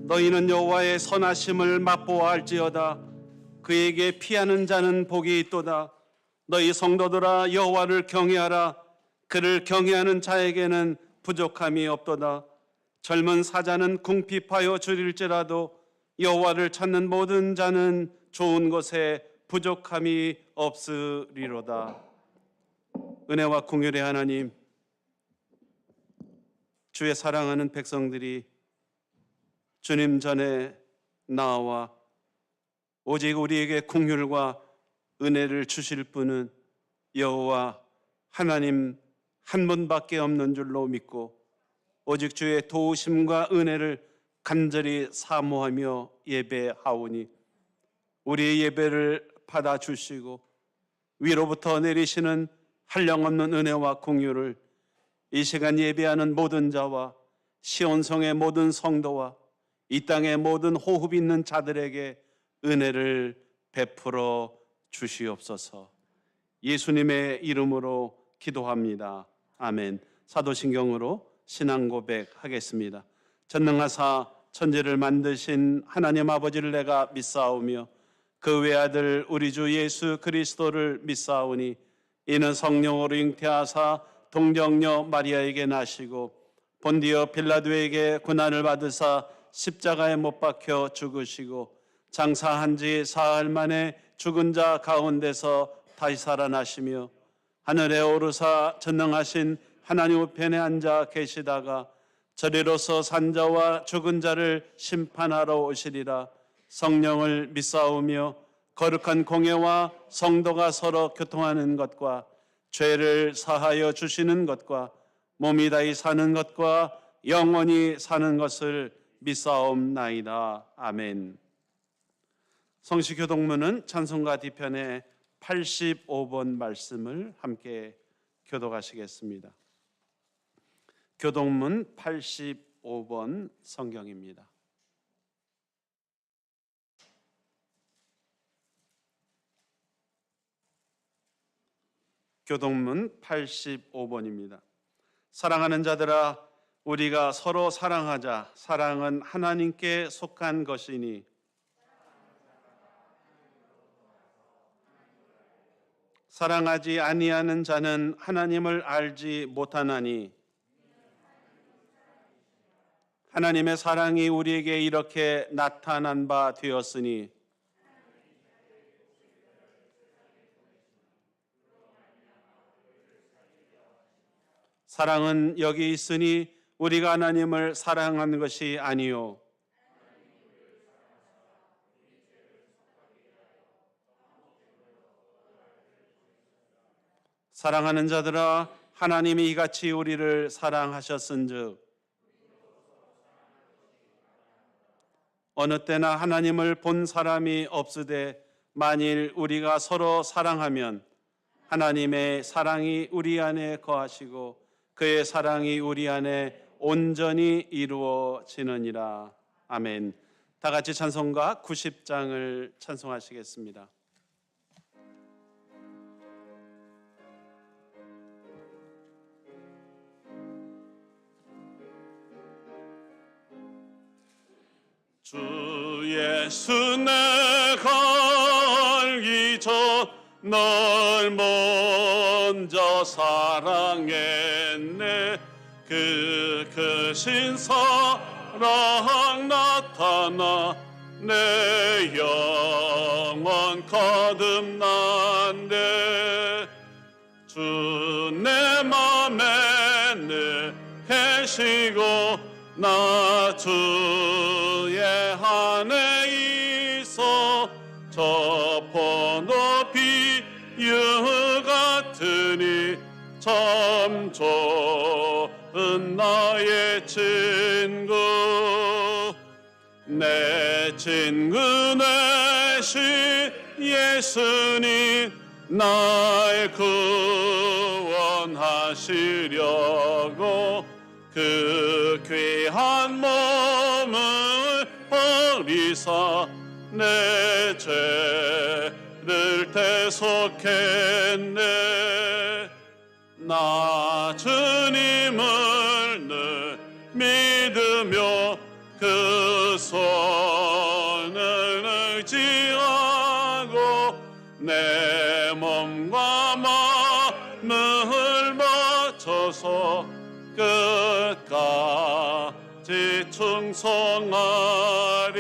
너희는 여호와의 선하심을 맛보아 알지어다. 그에게 피하는 자는 복이 있도다. 너희 성도들아 여호와를 경외하라. 그를 경외하는 자에게는 부족함이 없도다. 젊은 사자는 궁핍하여 줄일지라도 여호와를 찾는 모든 자는 좋은 것에 부족함이 없으리로다. 은혜와 긍휼의 하나님, 주의 사랑하는 백성들이 주님 전에 나와 오직 우리에게 긍휼과 은혜를 주실 분은 여호와 하나님 한 분밖에 없는 줄로 믿고 오직 주의 도우심과 은혜를 간절히 사모하며 예배하오니 우리의 예배를 받아주시고 위로부터 내리시는 한량없는 은혜와 긍휼을 이 시간 예배하는 모든 자와 시온성의 모든 성도와 이 땅의 모든 호흡 있는 자들에게 은혜를 베풀어 주시옵소서. 예수님의 이름으로 기도합니다. 아멘. 사도신경으로 신앙 고백하겠습니다. 전능하사 천지를 만드신 하나님 아버지를 내가 믿사오며 그 외아들 우리 주 예수 그리스도를 믿사오니 이는 성령으로 잉태하사 동정녀 마리아에게 나시고 본디오 빌라도에게 고난을 받으사 십자가에 못 박혀 죽으시고 장사한 지 사흘 만에 죽은 자 가운데서 다시 살아나시며 하늘에 오르사 전능하신 하나님 우편에 앉아 계시다가 저리로서 산자와 죽은 자를 심판하러 오시리라. 성령을 믿사오며 거룩한 공예와 성도가 서로 교통하는 것과 죄를 사하여 주시는 것과 몸이 다히 사는 것과 영원히 사는 것을 믿사옵나이다. 아멘. 성시교독문은 찬송가 뒤편의 85번 말씀을 함께 교독하시겠습니다. 교독문 85번 성경입니다. 교독문 85번입니다. 사랑하는 자들아, 우리가 서로 사랑하자. 사랑은 하나님께 속한 것이니 사랑하지 아니하는 자는 하나님을 알지 못하나니 하나님의 사랑이 우리에게 이렇게 나타난 바 되었으니 사랑은 여기 있으니 우리가 하나님을 사랑한 것이 아니요 사랑하는 자들아, 하나님이 이같이 우리를 사랑하셨은즉 어느 때나 하나님을 본 사람이 없으되 만일 우리가 서로 사랑하면 하나님의 사랑이 우리 안에 거하시고 그의 사랑이 우리 안에 온전히 이루어지느니라. 아멘. 다 같이 찬송가 90장을 찬송하시겠습니다. 주 예수 내가 알기 전 널 먼저 사랑했네. 그 크신 사랑 나타나 내 영혼 거듭난대. 주 내 맘에 늘 계시고 나 주의 안에 있어 저 포도 비유 같으니 참 좋은 나의 친구. 내 친구 내신 예수님 날 구원하시려고 그 귀한 몸을 버리사 내 죄를 대속했네. 나 주님을 늘 믿으며 그 손 내 몸과 마음을 바쳐서 끝까지 충성하리.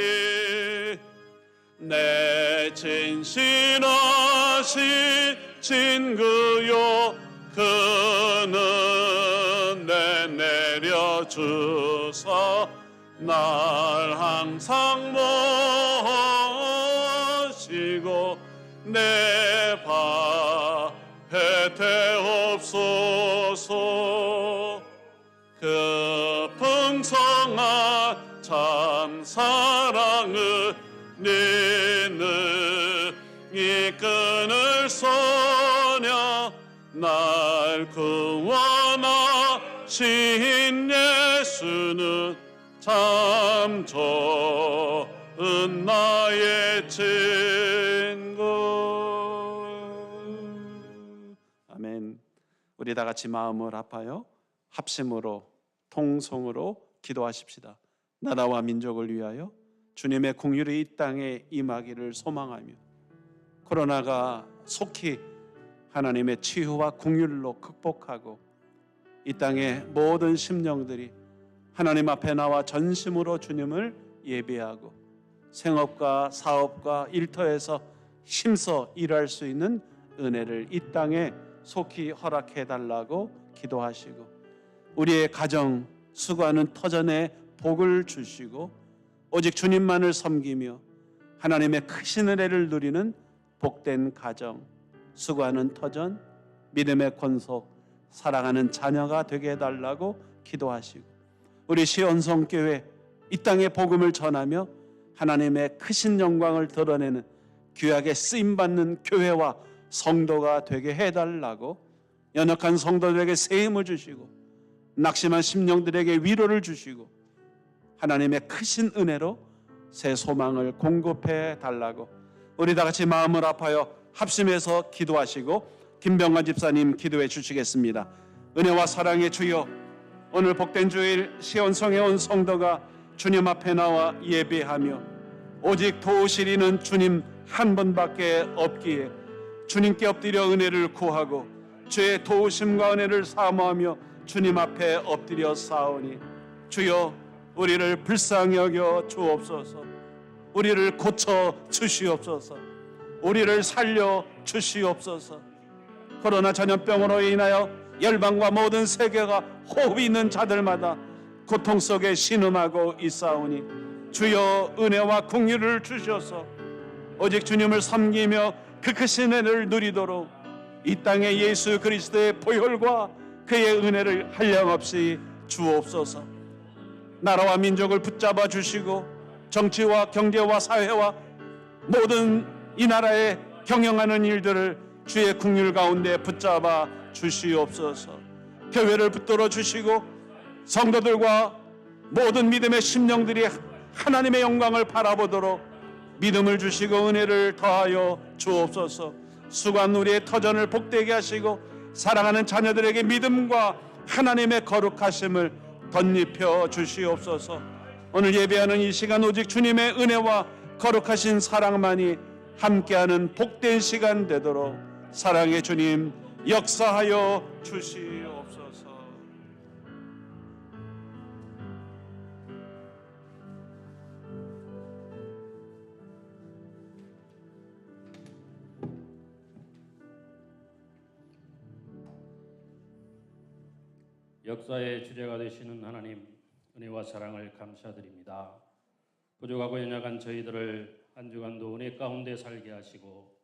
내 진실하신 친구요 그는 내 내려주사 날 항상 모시고 내 밥에 태옵소서. 그 풍성한 참 사랑을 니는 이끈을 소냐 날 구원하신 예수는 참 좋은 나의 친구. 아멘. 우리 다 같이 마음을 합하여 합심으로 통성으로 기도하십시다. 나라와 민족을 위하여 주님의 공율이 이 땅에 임하기를 소망하며 코로나가 속히 하나님의 치유와 공율로 극복하고 이 땅의 모든 심령들이 하나님 앞에 나와 전심으로 주님을 예배하고 생업과 사업과 일터에서 힘써 일할 수 있는 은혜를 이 땅에 속히 허락해 달라고 기도하시고 우리의 가정 수고하는 터전에 복을 주시고 오직 주님만을 섬기며 하나님의 크신 은혜를 누리는 복된 가정, 수고하는 터전, 믿음의 권속, 사랑하는 자녀가 되게 해달라고 기도하시고 우리 시온성교회 이 땅에 복음을 전하며 하나님의 크신 영광을 드러내는 귀하게 쓰임받는 교회와 성도가 되게 해달라고 연약한 성도들에게 세임을 주시고 낙심한 심령들에게 위로를 주시고 하나님의 크신 은혜로 새 소망을 공급해 달라고 우리 다 같이 마음을 합하여 합심해서 기도하시고 김병관 집사님 기도해 주시겠습니다. 은혜와 사랑의 주여, 오늘 복된 주일 시온성에 온 성도가 주님 앞에 나와 예배하며 오직 도우실 이는 주님 한 분밖에 없기에 주님께 엎드려 은혜를 구하고 주의 도우심과 은혜를 사모하며 주님 앞에 엎드려 싸우니 주여 우리를 불쌍히 여겨 주옵소서. 우리를 고쳐 주시옵소서. 우리를 살려 주시옵소서. 코로나 전염병으로 인하여 열방과 모든 세계가 호흡이 있는 자들마다 고통 속에 신음하고 있사오니 주여 은혜와 긍휼을 주셔서 오직 주님을 섬기며 그 크신 은혜를 누리도록 이 땅에 예수 그리스도의 보혈과 그의 은혜를 한량없이 주옵소서. 나라와 민족을 붙잡아 주시고 정치와 경제와 사회와 모든 이 나라에 경영하는 일들을 주의 긍휼 가운데 붙잡아 주시옵소서. 교회를 붙들어 주시고 성도들과 모든 믿음의 심령들이 하나님의 영광을 바라보도록 믿음을 주시고 은혜를 더하여 주옵소서. 수고한 우리의 터전을 복되게 하시고 사랑하는 자녀들에게 믿음과 하나님의 거룩하심을 덧입혀 주시옵소서. 오늘 예배하는 이 시간 오직 주님의 은혜와 거룩하신 사랑만이 함께하는 복된 시간 되도록 사랑의 주님 역사하여 주시옵소서. 역사의 주제가 되시는 하나님, 은혜와 사랑을 감사드립니다. 부족하고 연약한 저희들을 한 주간도 은혜 가운데 살게 하시고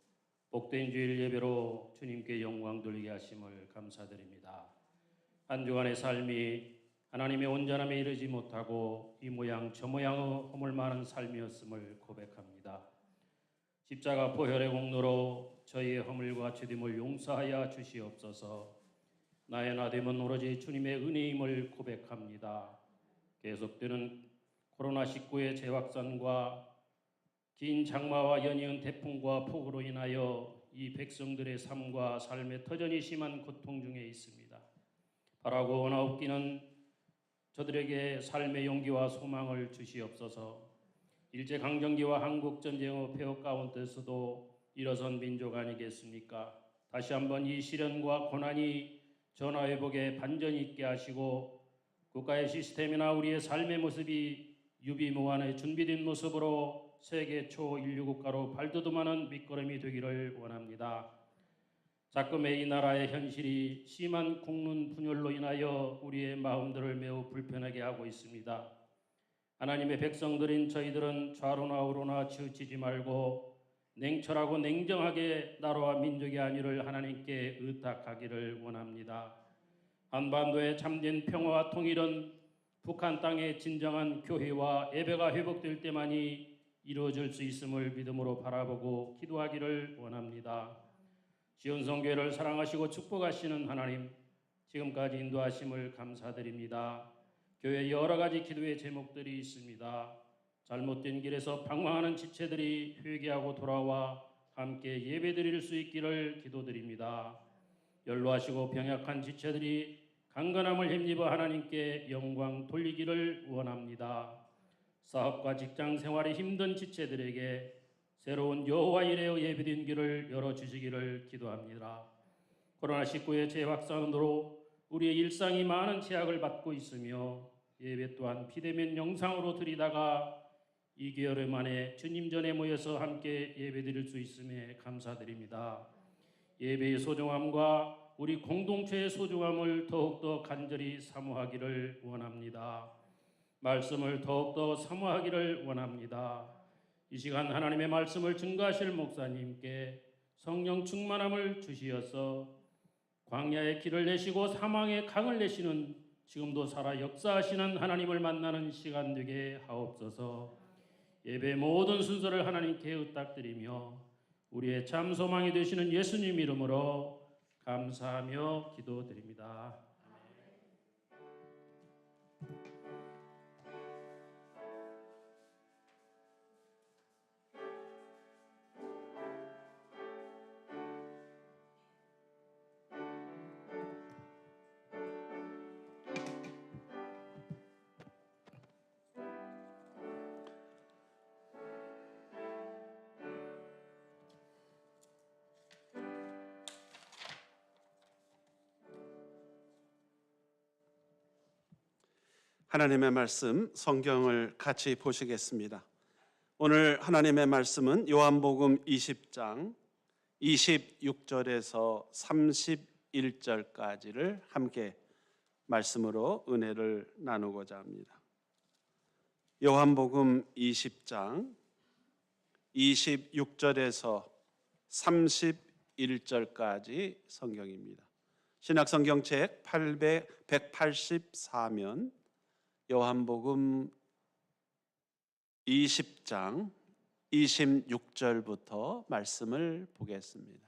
복된 주일 예배로 주님께 영광 돌리게 하심을 감사드립니다. 한 주간의 삶이 하나님의 온전함에 이르지 못하고 이 모양 저 모양의 허물 많은 삶이었음을 고백합니다. 십자가 보혈의 공로로 저희의 허물과 죄됨을 용서하여 주시옵소서. 나의 나됨은 오로지 주님의 은혜임을 고백합니다. 계속되는 코로나19의 재확산과 긴 장마와 연이은 태풍과 폭우로 인하여 이 백성들의 삶과 삶의 터전이 심한 고통 중에 있습니다. 바라고 원하옵기는 저들에게 삶의 용기와 소망을 주시옵소서. 일제강점기와 한국전쟁의 폐허 가운데서도 일어선 민족 아니겠습니까? 다시 한번 이 시련과 고난이 전화회복에 반전이 있게 하시고 국가의 시스템이나 우리의 삶의 모습이 유비무환의 준비된 모습으로 세계 초인류 국가로 발돋움하는 밑거름이 되기를 원합니다. 자금의 이 나라의 현실이 심한 국론 분열로 인하여 우리의 마음들을 매우 불편하게 하고 있습니다. 하나님의 백성들인 저희들은 좌로나 우로나 치우치지 말고 냉철하고 냉정하게 나라와 민족의 안위를 하나님께 의탁하기를 원합니다. 한반도의 참된 평화와 통일은 북한 땅의 진정한 교회와 예배가 회복될 때만이 이루어질 수 있음을 믿음으로 바라보고 기도하기를 원합니다. 지원성교회를 사랑하시고 축복하시는 하나님, 지금까지 인도하심을 감사드립니다. 교회 여러 가지 기도의 제목들이 있습니다. 잘못된 길에서 방황하는 지체들이 회개하고 돌아와 함께 예배드릴 수 있기를 기도드립니다. 연로하시고 병약한 지체들이 강건함을 힘입어 하나님께 영광 돌리기를 원합니다. 사업과 직장 생활이 힘든 지체들에게 새로운 여호와 이레의 예배된 길을 열어주시기를 기도합니다. 코로나19의 재확산으로 우리의 일상이 많은 제약을 받고 있으며 예배 또한 비대면 영상으로 드리다가 2개월 만에 주님 전에 모여서 함께 예배드릴 수 있음에 감사드립니다. 예배의 소중함과 우리 공동체의 소중함을 더욱더 간절히 사모하기를 원합니다. 말씀을 더욱더 사모하기를 원합니다. 이 시간 하나님의 말씀을 증거하실 목사님께 성령 충만함을 주시어서 광야의 길을 내시고 사망의 강을 내시는 지금도 살아 역사하시는 하나님을 만나는 시간 되게 하옵소서. 예배 모든 순서를 하나님께 의탁드리며 우리의 참 소망이 되시는 예수님 이름으로 감사하며 기도드립니다. 하나님의 말씀 성경을 같이 보시겠습니다. 오늘 하나님의 말씀은 요한복음 20장 26절에서 31절까지를 함께 말씀으로 은혜를 나누고자 합니다. 요한복음 20장 26절에서 31절까지 성경입니다. 신약성경책 184면 요한복음 20장 26절부터 말씀을 보겠습니다.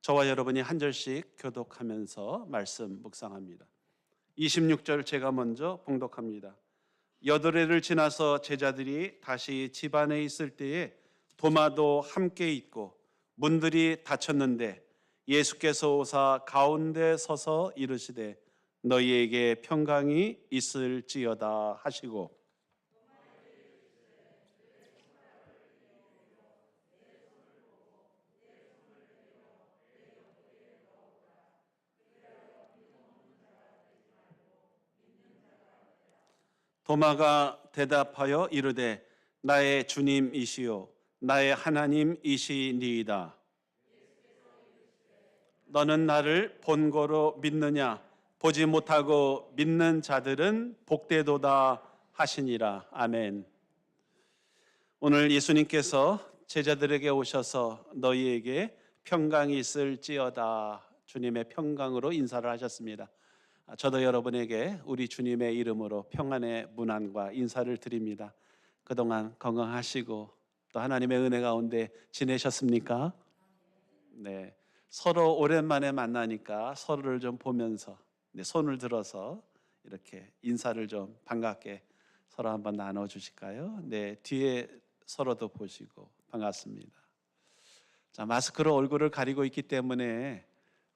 저와 여러분이 한 절씩 교독하면서 말씀 묵상합니다. 26절 제가 먼저 봉독합니다. 여드레를 지나서 제자들이 다시 집 안에 있을 때에 도마도 함께 있고 문들이 닫혔는데 예수께서 오사 가운데 서서 이르시되 너희에게 평강이 있을지어다 하시고 도마가 대답하여 이르되 나의 주님이시요 나의 하나님이시니이다. 너는 나를 본고로 믿느냐? 보지 못하고 믿는 자들은 복되도다 하시니라. 아멘. 오늘 예수님께서 제자들에게 오셔서 너희에게 평강이 있을지어다 주님의 평강으로 인사를 하셨습니다. 저도 여러분에게 우리 주님의 이름으로 평안의 문안과 인사를 드립니다. 그동안 건강하시고 또 하나님의 은혜 가운데 지내셨습니까? 네. 서로 오랜만에 만나니까 서로를 좀 보면서 손을 들어서 이렇게 인사를 좀 반갑게 서로 한번 나눠주실까요? 네, 뒤에 서로도 보시고 반갑습니다. 자, 마스크로 얼굴을 가리고 있기 때문에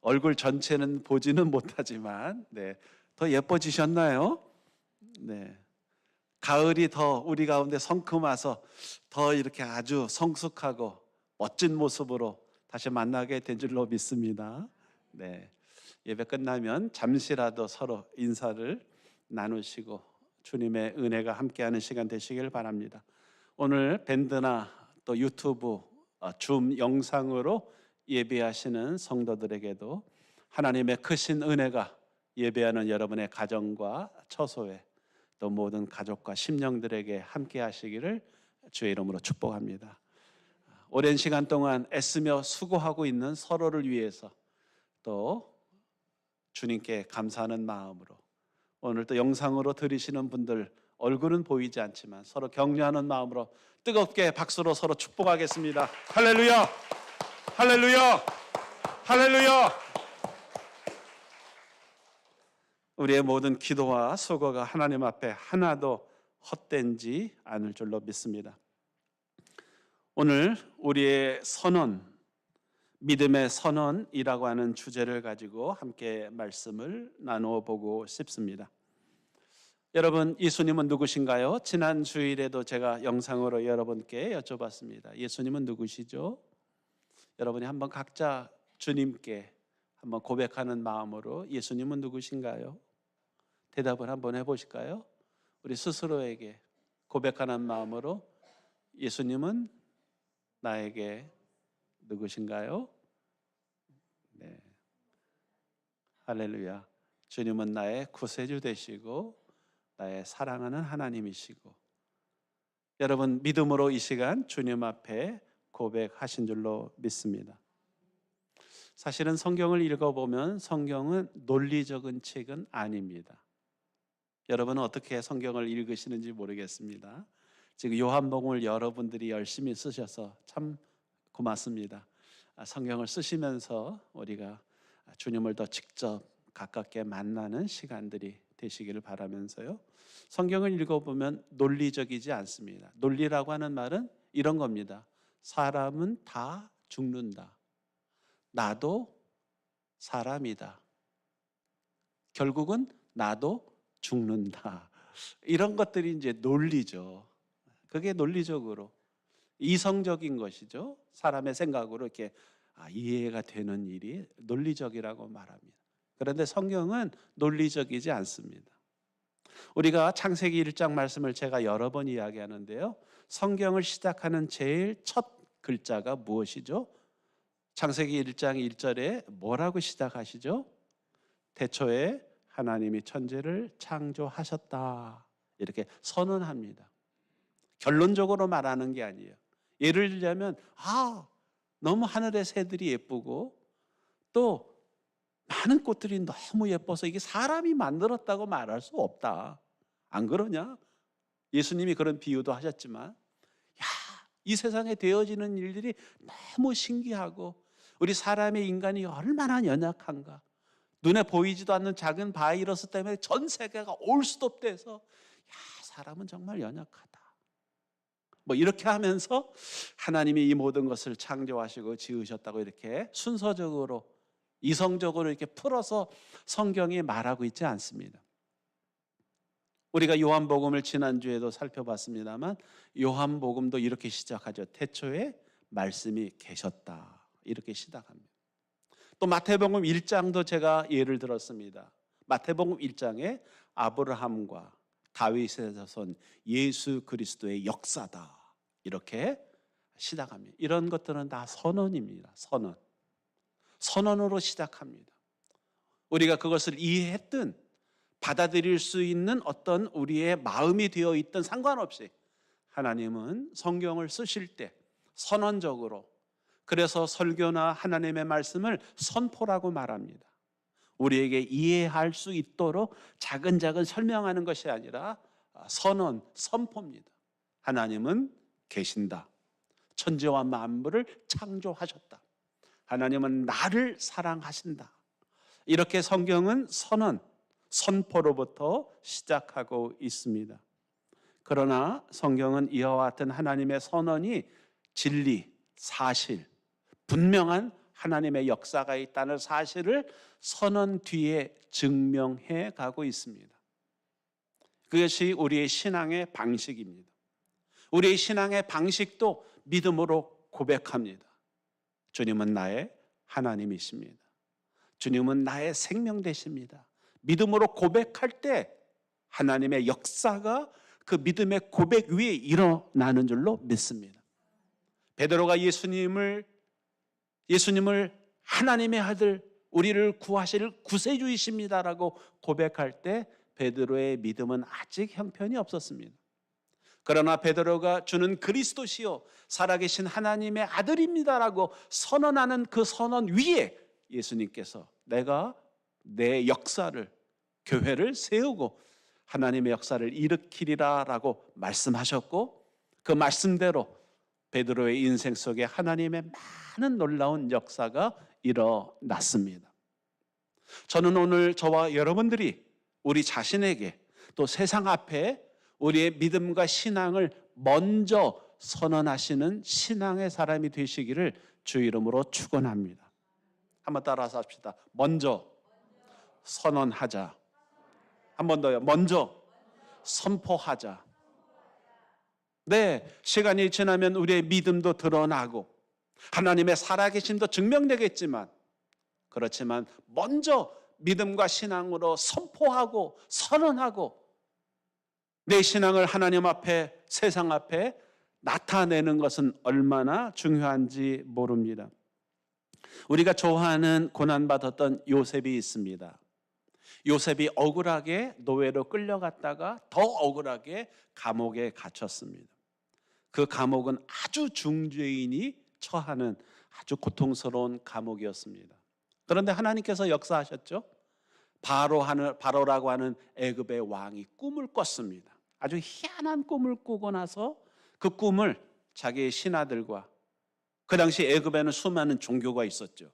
얼굴 전체는 보지는 못하지만 네, 더 예뻐지셨나요? 네, 가을이 더 우리 가운데 성큼와서 더 이렇게 아주 성숙하고 멋진 모습으로 다시 만나게 된 줄로 믿습니다. 네, 예배 끝나면 잠시라도 서로 인사를 나누시고 주님의 은혜가 함께하는 시간 되시길 바랍니다. 오늘 밴드나 또 유튜브, 줌 영상으로 예배하시는 성도들에게도 하나님의 크신 은혜가 예배하는 여러분의 가정과 처소에 또 모든 가족과 심령들에게 함께 하시기를 주의 이름으로 축복합니다. 오랜 시간 동안 애쓰며 수고하고 있는 서로를 위해서 또 주님께 감사하는 마음으로 오늘 또 영상으로 들으시는 분들 얼굴은 보이지 않지만 서로 격려하는 마음으로 뜨겁게 박수로 서로 축복하겠습니다. 할렐루야! 할렐루야! 할렐루야! 우리의 모든 기도와 수고가 하나님 앞에 하나도 헛되지 않을 줄로 믿습니다. 오늘 우리의 선언, 믿음의 선언이라고 하는 주제를 가지고 함께 말씀을 나누어 보고 싶습니다. 여러분, 예수님은 누구신가요? 지난 주일에도 제가 영상으로 여러분께 여쭤봤습니다. 예수님은 누구시죠? 여러분이 한번 각자 주님께 한번 고백하는 마음으로 예수님은 누구신가요? 대답을 한번 해보실까요? 우리 스스로에게 고백하는 마음으로 예수님은 나에게 누구신가요? 네. 할렐루야. 주님은 나의 구세주 되시고 나의 사랑하는 하나님이시고 여러분 믿음으로 이 시간 주님 앞에 고백하신 줄로 믿습니다. 사실은 성경을 읽어보면 성경은 논리적인 책은 아닙니다. 여러분은 어떻게 성경을 읽으시는지 모르겠습니다. 지금 요한복음을 여러분들이 열심히 쓰셔서 참 고맙습니다. 성경을 쓰시면서 우리가 주님을 더 직접 가깝게 만나는 시간들이 되시기를 바라면서요. 성경을 읽어보면 논리적이지 않습니다. 논리라고 하는 말은 이런 겁니다. 사람은 다 죽는다. 나도 사람이다. 결국은 나도 죽는다. 이런 것들이 이제 논리죠. 그게 논리적으로 이성적인 것이죠. 사람의 생각으로 이렇게 이해가 되는 일이 논리적이라고 말합니다. 그런데 성경은 논리적이지 않습니다. 우리가 창세기 1장 말씀을 제가 여러 번 이야기하는데요. 성경을 시작하는 제일 첫 글자가 무엇이죠? 창세기 1장 1절에 뭐라고 시작하시죠? 태초에 하나님이 천지를 창조하셨다. 이렇게 선언합니다. 결론적으로 말하는 게 아니에요. 예를 들자면 너무 하늘의 새들이 예쁘고 또 많은 꽃들이 너무 예뻐서 이게 사람이 만들었다고 말할 수 없다. 안 그러냐? 예수님이 그런 비유도 하셨지만 이 세상에 되어지는 일들이 너무 신기하고 우리 사람의 인간이 얼마나 연약한가. 눈에 보이지도 않는 작은 바이러스 때문에 전 세계가 올 수도 없대서 사람은 정말 연약하다. 뭐 이렇게 하면서 하나님이 이 모든 것을 창조하시고 지으셨다고 이렇게 순서적으로 이성적으로 이렇게 풀어서 성경이 말하고 있지 않습니다. 우리가 요한복음을 지난주에도 살펴봤습니다만 요한복음도 이렇게 시작하죠. 태초에 말씀이 계셨다. 이렇게 시작합니다. 또 마태복음 1장도 제가 예를 들었습니다. 마태복음 1장에 아브라함과 다윗의 자손 예수 그리스도의 역사다. 이렇게 시작합니다. 이런 것들은 다 선언입니다. 선언으로 시작합니다. 우리가 그것을 이해했든 받아들일 수 있는 어떤 우리의 마음이 되어 있든 상관없이 하나님은 성경을 쓰실 때 선언적으로 그래서 설교나 하나님의 말씀을 선포라고 말합니다. 우리에게 이해할 수 있도록 차근차근 설명하는 것이 아니라 선언, 선포입니다. 하나님은 계신다. 천지와 만물을 창조하셨다. 하나님은 나를 사랑하신다. 이렇게 성경은 선언, 선포로부터 시작하고 있습니다. 그러나 성경은 이와 같은 하나님의 선언이 진리, 사실, 분명한 하나님의 역사가 있다는 사실을 선언 뒤에 증명해 가고 있습니다. 그것이 우리의 신앙의 방식입니다. 우리의 신앙의 방식도 믿음으로 고백합니다. 주님은 나의 하나님이십니다. 주님은 나의 생명 되십니다. 믿음으로 고백할 때 하나님의 역사가 그 믿음의 고백 위에 일어나는 줄로 믿습니다. 베드로가 예수님을 하나님의 아들, 우리를 구하실 구세주이십니다라고 고백할 때 베드로의 믿음은 아직 형편이 없었습니다. 그러나 베드로가 주는 그리스도시요 살아계신 하나님의 아들입니다라고 선언하는 그 선언 위에 예수님께서 내가 내 역사를, 교회를 세우고 하나님의 역사를 일으키리라라고 말씀하셨고, 그 말씀대로 베드로의 인생 속에 하나님의 많은 놀라운 역사가 일어났습니다. 저는 오늘 저와 여러분들이 우리 자신에게 또 세상 앞에 우리의 믿음과 신앙을 먼저 선언하시는 신앙의 사람이 되시기를 주 이름으로 축원합니다. 한번 따라서 합시다. 먼저 선언하자. 한 번 더요. 먼저 선포하자. 네, 시간이 지나면 우리의 믿음도 드러나고 하나님의 살아계심도 증명되겠지만, 그렇지만 먼저 믿음과 신앙으로 선포하고 선언하고 내 신앙을 하나님 앞에, 세상 앞에 나타내는 것은 얼마나 중요한지 모릅니다. 우리가 좋아하는 고난받았던 요셉이 있습니다. 요셉이 억울하게 노예로 끌려갔다가 더 억울하게 감옥에 갇혔습니다. 그 감옥은 아주 중죄인이 처하는 아주 고통스러운 감옥이었습니다. 그런데 하나님께서 역사하셨죠. 바로라고 하는 애굽의 왕이 꿈을 꿨습니다. 아주 희한한 꿈을 꾸고 나서 그 꿈을 자기의 신하들과, 그 당시 애굽에는 수많은 종교가 있었죠.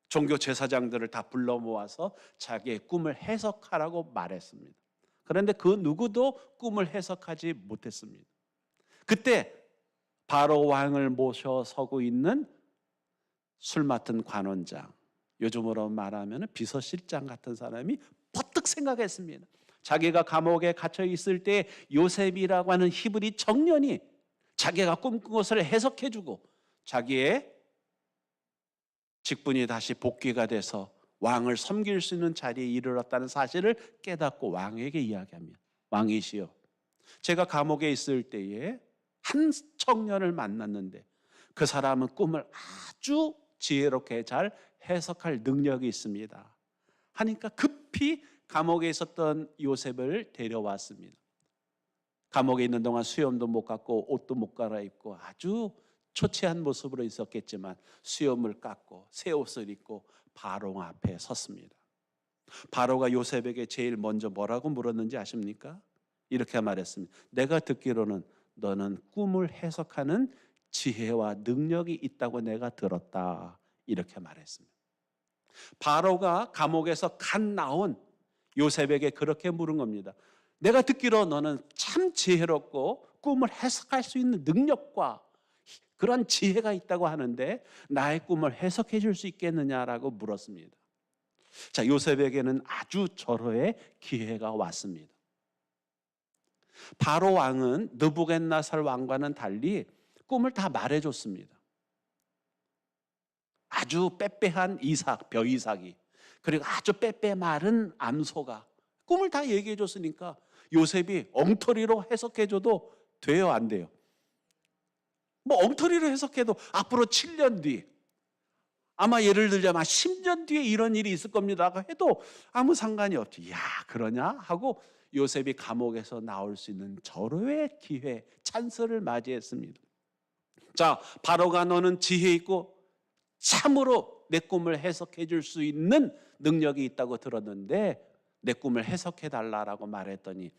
종교 제사장들을 다 불러 모아서 자기의 꿈을 해석하라고 말했습니다. 그런데 그 누구도 꿈을 해석하지 못했습니다. 그때 바로 왕을 모셔 서고 있는 술 맡은 관원장, 요즘으로 말하면 비서실장 같은 사람이 버뜩 생각했습니다. 자기가 감옥에 갇혀 있을 때 요셉이라고 하는 히브리 청년이 자기가 꿈꾼 것을 해석해주고 자기의 직분이 다시 복귀가 돼서 왕을 섬길 수 있는 자리에 이르렀다는 사실을 깨닫고 왕에게 이야기합니다. 왕이시여, 제가 감옥에 있을 때에 한 청년을 만났는데 그 사람은 꿈을 아주 지혜롭게 잘 해석할 능력이 있습니다 하니까 급히 감옥에 있었던 요셉을 데려왔습니다. 감옥에 있는 동안 수염도 못 깎고 옷도 못 갈아입고 아주 초췌한 모습으로 있었겠지만 수염을 깎고 새 옷을 입고 바로 앞에 섰습니다. 바로가 요셉에게 제일 먼저 뭐라고 물었는지 아십니까? 이렇게 말했습니다. 내가 듣기로는 너는 꿈을 해석하는 지혜와 능력이 있다고 내가 들었다. 이렇게 말했습니다. 바로가 감옥에서 갓 나온 요셉에게 그렇게 물은 겁니다. 내가 듣기로 너는 참 지혜롭고 꿈을 해석할 수 있는 능력과 그런 지혜가 있다고 하는데 나의 꿈을 해석해 줄 수 있겠느냐라고 물었습니다. 자, 요셉에게는 아주 절호의 기회가 왔습니다. 바로 왕은 느부갓네살 왕과는 달리 꿈을 다 말해줬습니다. 아주 빼빼한 벼이삭이, 그리고 아주 빼빼 마른 암소가 꿈을 다 얘기해 줬으니까 요셉이 엉터리로 해석해줘도 돼요, 안 돼요? 뭐 엉터리로 해석해도 앞으로 7년 뒤, 아마 예를 들자면 10년 뒤에 이런 일이 있을 겁니다 해도 아무 상관이 없지. 야, 그러냐? 하고 요셉이 감옥에서 나올 수 있는 절호의 기회, 찬스를 맞이했습니다. 자, 바로가 너는 지혜 있고 참으로 내 꿈을 해석해 줄 수 있는 능력이 있다고 들었는데 내 꿈을 해석해 달라라고 말했더니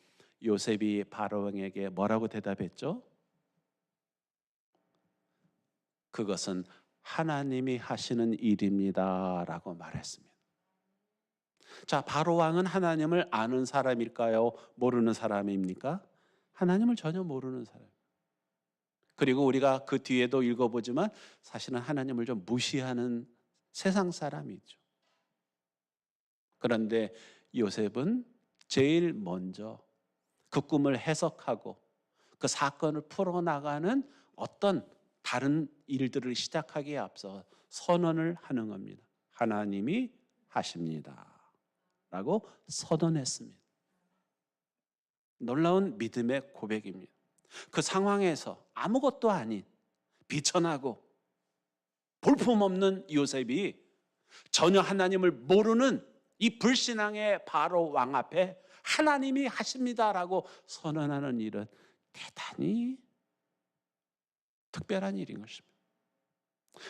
요셉이 바로 왕에게 뭐라고 대답했죠? 그것은 하나님이 하시는 일입니다라고 말했습니다. 자, 바로 왕은 하나님을 아는 사람일까요? 모르는 사람입니까? 하나님을 전혀 모르는 사람. 그리고 우리가 그 뒤에도 읽어보지만 사실은 하나님을 좀 무시하는 세상 사람이죠. 그런데 요셉은 제일 먼저 그 꿈을 해석하고 그 사건을 풀어나가는 어떤 다른 일들을 시작하기에 앞서 선언을 하는 겁니다. 하나님이 하십니다 라고 선언했습니다. 놀라운 믿음의 고백입니다. 그 상황에서 아무것도 아닌 비천하고 볼품없는 요셉이 전혀 하나님을 모르는 이 불신앙의 바로 왕 앞에 하나님이 하십니다라고 선언하는 일은 대단히 특별한 일인 것입니다.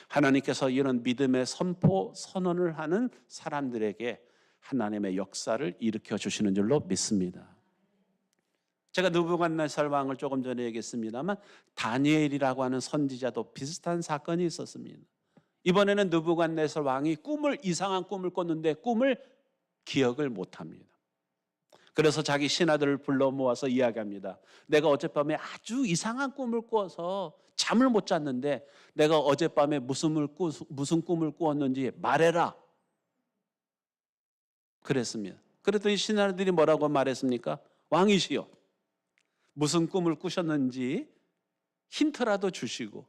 하나님께서 이런 믿음의 선포, 선언을 하는 사람들에게 하나님의 역사를 일으켜 주시는 줄로 믿습니다. 제가 느부갓네살 왕을 조금 전에 얘기했습니다만 다니엘이라고 하는 선지자도 비슷한 사건이 있었습니다. 이번에는 느부갓네살 왕이 이상한 꿈을 꿨는데 꿈을 기억을 못합니다. 그래서 자기 신하들을 불러 모아서 이야기합니다. 내가 어젯밤에 아주 이상한 꿈을 꿔서 잠을 못 잤는데 내가 어젯밤에 무슨 꿈을 꾸었는지 말해라. 그랬습니다. 그랬더니 신하들이 뭐라고 말했습니까? 왕이시여, 무슨 꿈을 꾸셨는지 힌트라도 주시고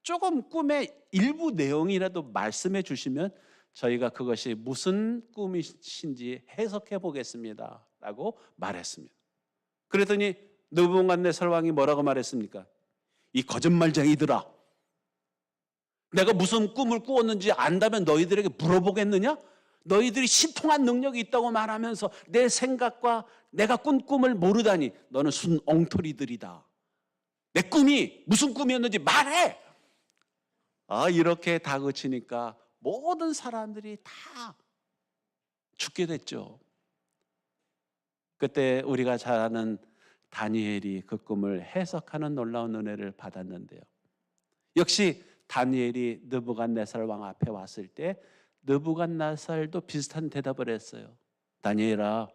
조금 꿈의 일부 내용이라도 말씀해 주시면 저희가 그것이 무슨 꿈이신지 해석해 보겠습니다 라고 말했습니다. 그랬더니 느부갓네살 왕이 뭐라고 말했습니까? 이 거짓말쟁이들아, 내가 무슨 꿈을 꾸었는지 안다면 너희들에게 물어보겠느냐? 너희들이 신통한 능력이 있다고 말하면서 내 생각과 내가 꾼 꿈을 모르다니 너는 순 엉터리들이다. 내 꿈이 무슨 꿈이었는지 말해. 이렇게 다그치니까 모든 사람들이 다 죽게 됐죠. 그때 우리가 잘 아는 다니엘이 그 꿈을 해석하는 놀라운 은혜를 받았는데요. 역시 다니엘이 느부갓네살 왕 앞에 왔을 때 느부갓네살도 비슷한 대답을 했어요. 다니엘아,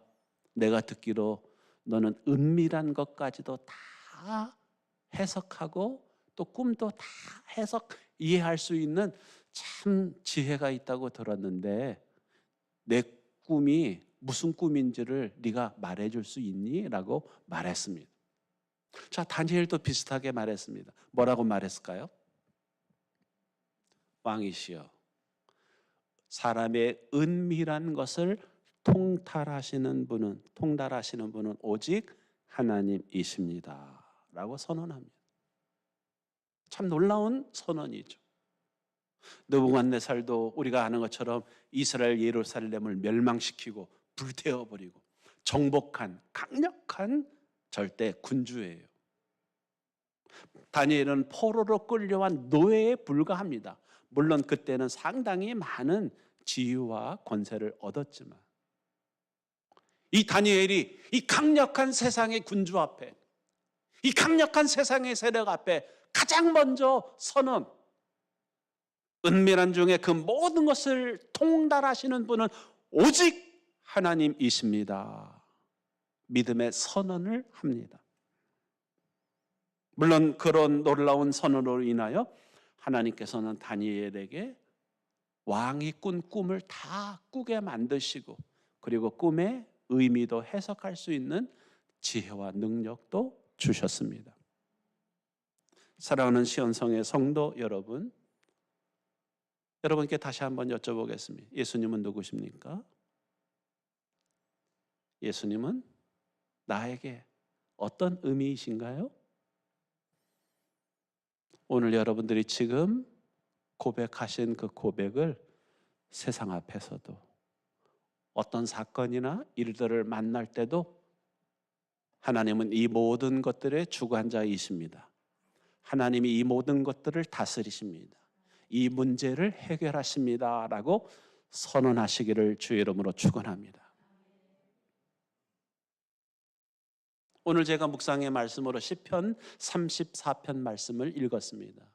내가 듣기로 너는 은밀한 것까지도 다 해석하고 또 꿈도 다 해석 이해할 수 있는 참 지혜가 있다고 들었는데 내 꿈이 무슨 꿈인지를 네가 말해줄 수 있니? 라고 말했습니다. 자, 다니엘도 비슷하게 말했습니다. 뭐라고 말했을까요? 왕이시여, 사람의 은밀한 것을 통달하시는 분은 오직 하나님이십니다 라고 선언합니다. 참 놀라운 선언이죠. 느부갓네살도 우리가 아는 것처럼 이스라엘 예루살렘을 멸망시키고 불태워버리고 정복한 강력한 절대 군주예요. 다니엘은 포로로 끌려온 노예에 불과합니다. 물론 그때는 상당히 많은 지위와 권세를 얻었지만 이 다니엘이 이 강력한 세상의 군주 앞에, 이 강력한 세상의 세력 앞에 가장 먼저 선언, 은밀한 중에 그 모든 것을 통달하시는 분은 오직 하나님이십니다. 믿음의 선언을 합니다. 물론 그런 놀라운 선언으로 인하여 하나님께서는 다니엘에게 왕이 꾼 꿈을 다 꾸게 만드시고 그리고 꿈의 의미도 해석할 수 있는 지혜와 능력도 주셨습니다. 사랑하는 시온성의 성도 여러분, 여러분께 다시 한번 여쭤보겠습니다. 예수님은 누구십니까? 예수님은 나에게 어떤 의미이신가요? 오늘 여러분들이 지금 고백하신 그 고백을 세상 앞에서도 어떤 사건이나 일들을 만날 때도 하나님은 이 모든 것들의 주관자이십니다. 하나님이 이 모든 것들을 다스리십니다. 이 문제를 해결하십니다 라고 선언하시기를 주의 이름으로 축원합니다. 오늘 제가 묵상의 말씀으로 시편 34편 말씀을 읽었습니다.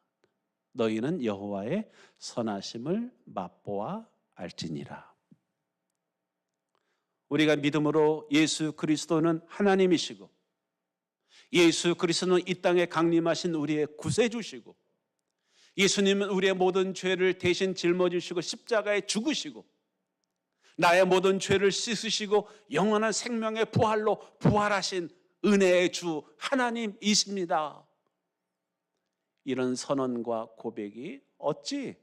너희는 여호와의 선하심을 맛보아 알지니라. 우리가 믿음으로 예수 그리스도는 하나님이시고 예수 그리스도는 이 땅에 강림하신 우리의 구세주시고 예수님은 우리의 모든 죄를 대신 짊어지시고 십자가에 죽으시고 나의 모든 죄를 씻으시고 영원한 생명의 부활로 부활하신 은혜의 주 하나님이십니다. 이런 선언과 고백이 어찌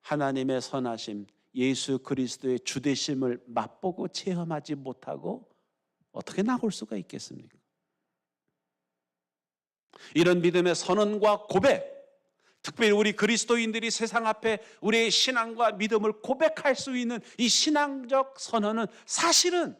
하나님의 선하심, 예수 그리스도의 주되심을 맛보고 체험하지 못하고 어떻게 나올 수가 있겠습니까? 이런 믿음의 선언과 고백, 특별히 우리 그리스도인들이 세상 앞에 우리의 신앙과 믿음을 고백할 수 있는 이 신앙적 선언은 사실은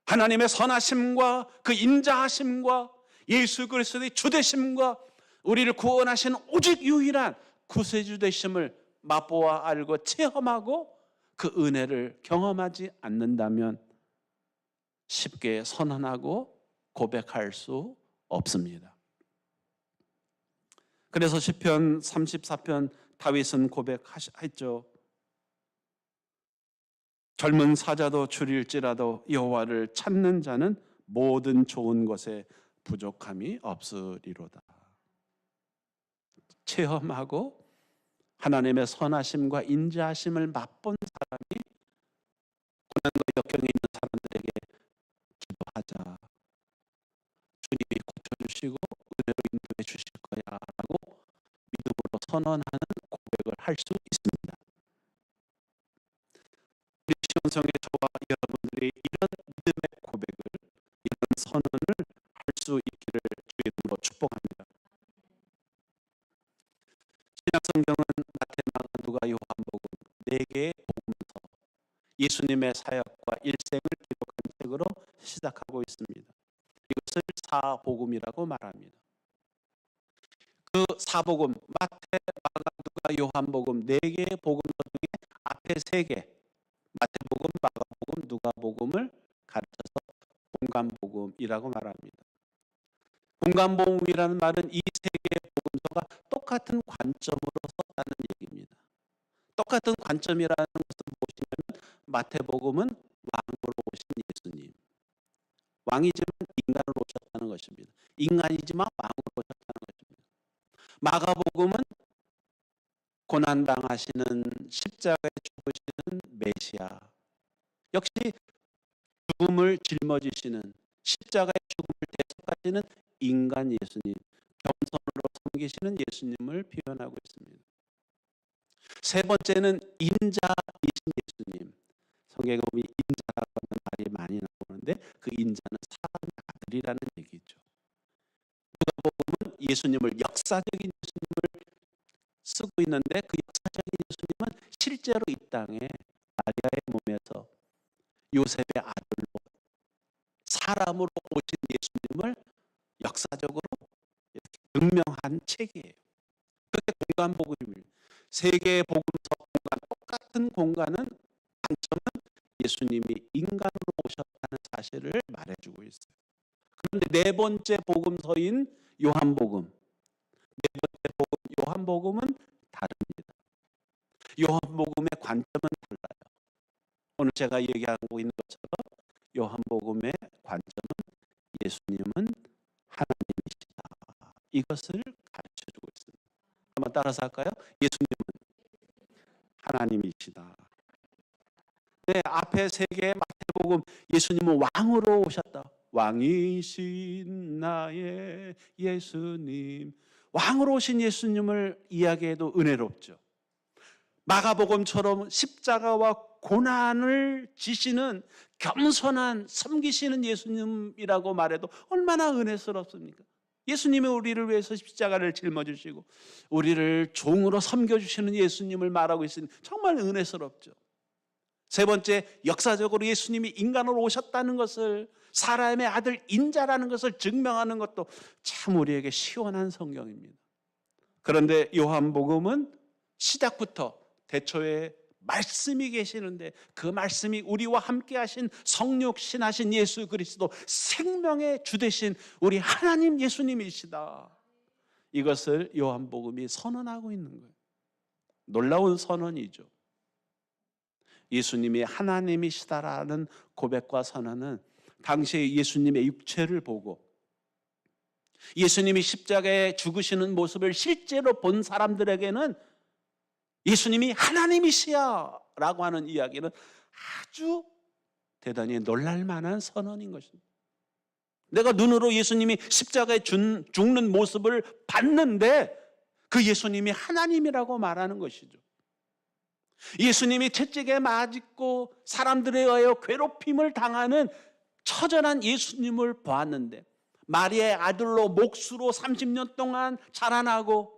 하나님의 선하심과 그 인자하심과 예수 그리스도의 주되심과 우리를 구원하신 오직 유일한 구세주 되심을 맛보아 알고 체험하고 그 은혜를 경험하지 않는다면 쉽게 선언하고 고백할 수 없습니다. 그래서 시편 34편 다윗은 고백했죠. 젊은 사자도 줄일지라도 여호와를 찾는 자는 모든 좋은 것에 부족함이 없으리로다. 체험하고 하나님의 선하심과 인자하심을 맛본 사람이 고난과 역경에 있는 사람들에게 기도하자. 주님이 고쳐주시고 은혜로 인도해 주실 거야 라고 믿음으로 선언하는 고백을 할 수 있습니다. 우리 시온성의 저와 여러분들이 이런 믿음의 고백을, 이런 선언을 할 수 있기를 주의 이름으로 축복합니다. 신약성경은 마태마가 누가 요한복음 4개의 복음서, 예수님의 사역과 일생을 기록한 책으로 시작하고 있습니다. 이것을 사복음이라고 말합니다. 그 사복음, 마태, 마가, 누가, 요한복음 4개의 복음서 중에 앞에 3개, 마태복음, 마가복음, 누가복음을 가르쳐서 공간복음이라고 말합니다. 공간복음이라는 말은 이 3개의 복음서가 똑같은 관점으로 썼다는 얘기입니다. 똑같은 관점이라는 것은 무엇이냐면 마태복음은 왕으로 오신 예수님, 왕이지만 인간으로 오셨다는 것입니다. 인간이지만 왕으로 오셨다는 것입니다. 마가복음은 고난당하시는 십자가에 죽으시는 메시아, 역시 죽음을 짊어지시는 십자가의 죽음을 대속하시는 인간 예수님, 겸손으로 섬기시는 예수님을 표현하고 있습니다. 세 번째는 인자이신 예수님. 성경에 보면 인자라고 하는 말이 많이 나오는데 그 인자는 사람의 아들이라는 얘기죠. 누가복음은 예수님을 역사적인 예수님을 쓰고 있는데 그 역사적인 예수님은 실제로 이 땅에 마리아의 몸에서 요셉의 아들로 사람으로 오신 예수님을 역사적으로 이렇게 증명한 책이에요. 그게 공간복음입니다. 세 개의 복음서 공간, 똑같은 공간은 관점은 예수님이 인간으로 오셨다는 사실을 말해주고 있어요. 그런데 네 번째 복음서인 요한복음, 네 번째 복음 요한복음은 다릅니다. 요한복음의 관점은 달라요. 오늘 제가 얘기하고 있는 것처럼 요한복음의 관점은 예수님은 하나님이시다. 이것을 가르쳐주고 있습니다. 한번 따라서 할까요? 예수님은 하나님이시다. 네, 앞에 3개의 마태복음, 예수님은 왕으로 오셨다. 왕이신 나의 예수님. 왕으로 오신 예수님을 이야기해도 은혜롭죠. 마가복음처럼 십자가와 고난을 지시는 겸손한 섬기시는 예수님이라고 말해도 얼마나 은혜스럽습니까? 예수님이 우리를 위해서 십자가를 짊어지시고 우리를 종으로 섬겨주시는 예수님을 말하고 있으니 정말 은혜스럽죠. 세 번째, 역사적으로 예수님이 인간으로 오셨다는 것을, 사람의 아들 인자라는 것을 증명하는 것도 참 우리에게 시원한 성경입니다. 그런데 요한복음은 시작부터 대초에 말씀이 계시는데 그 말씀이 우리와 함께 하신 성육신하신 예수 그리스도, 생명의 주 되신 우리 하나님 예수님이시다. 이것을 요한복음이 선언하고 있는 거예요. 놀라운 선언이죠. 예수님이 하나님이시다라는 고백과 선언은 당시에 예수님의 육체를 보고 예수님이 십자가에 죽으시는 모습을 실제로 본 사람들에게는 예수님이 하나님이시야 라고 하는 이야기는 아주 대단히 놀랄만한 선언인 것입니다. 내가 눈으로 예수님이 십자가에 죽는 모습을 봤는데 그 예수님이 하나님이라고 말하는 것이죠. 예수님이 채찍에 맞고 사람들에 의하여 괴롭힘을 당하는 처절한 예수님을 보았는데 마리아의 아들로 몫으로 30년 동안 자라나고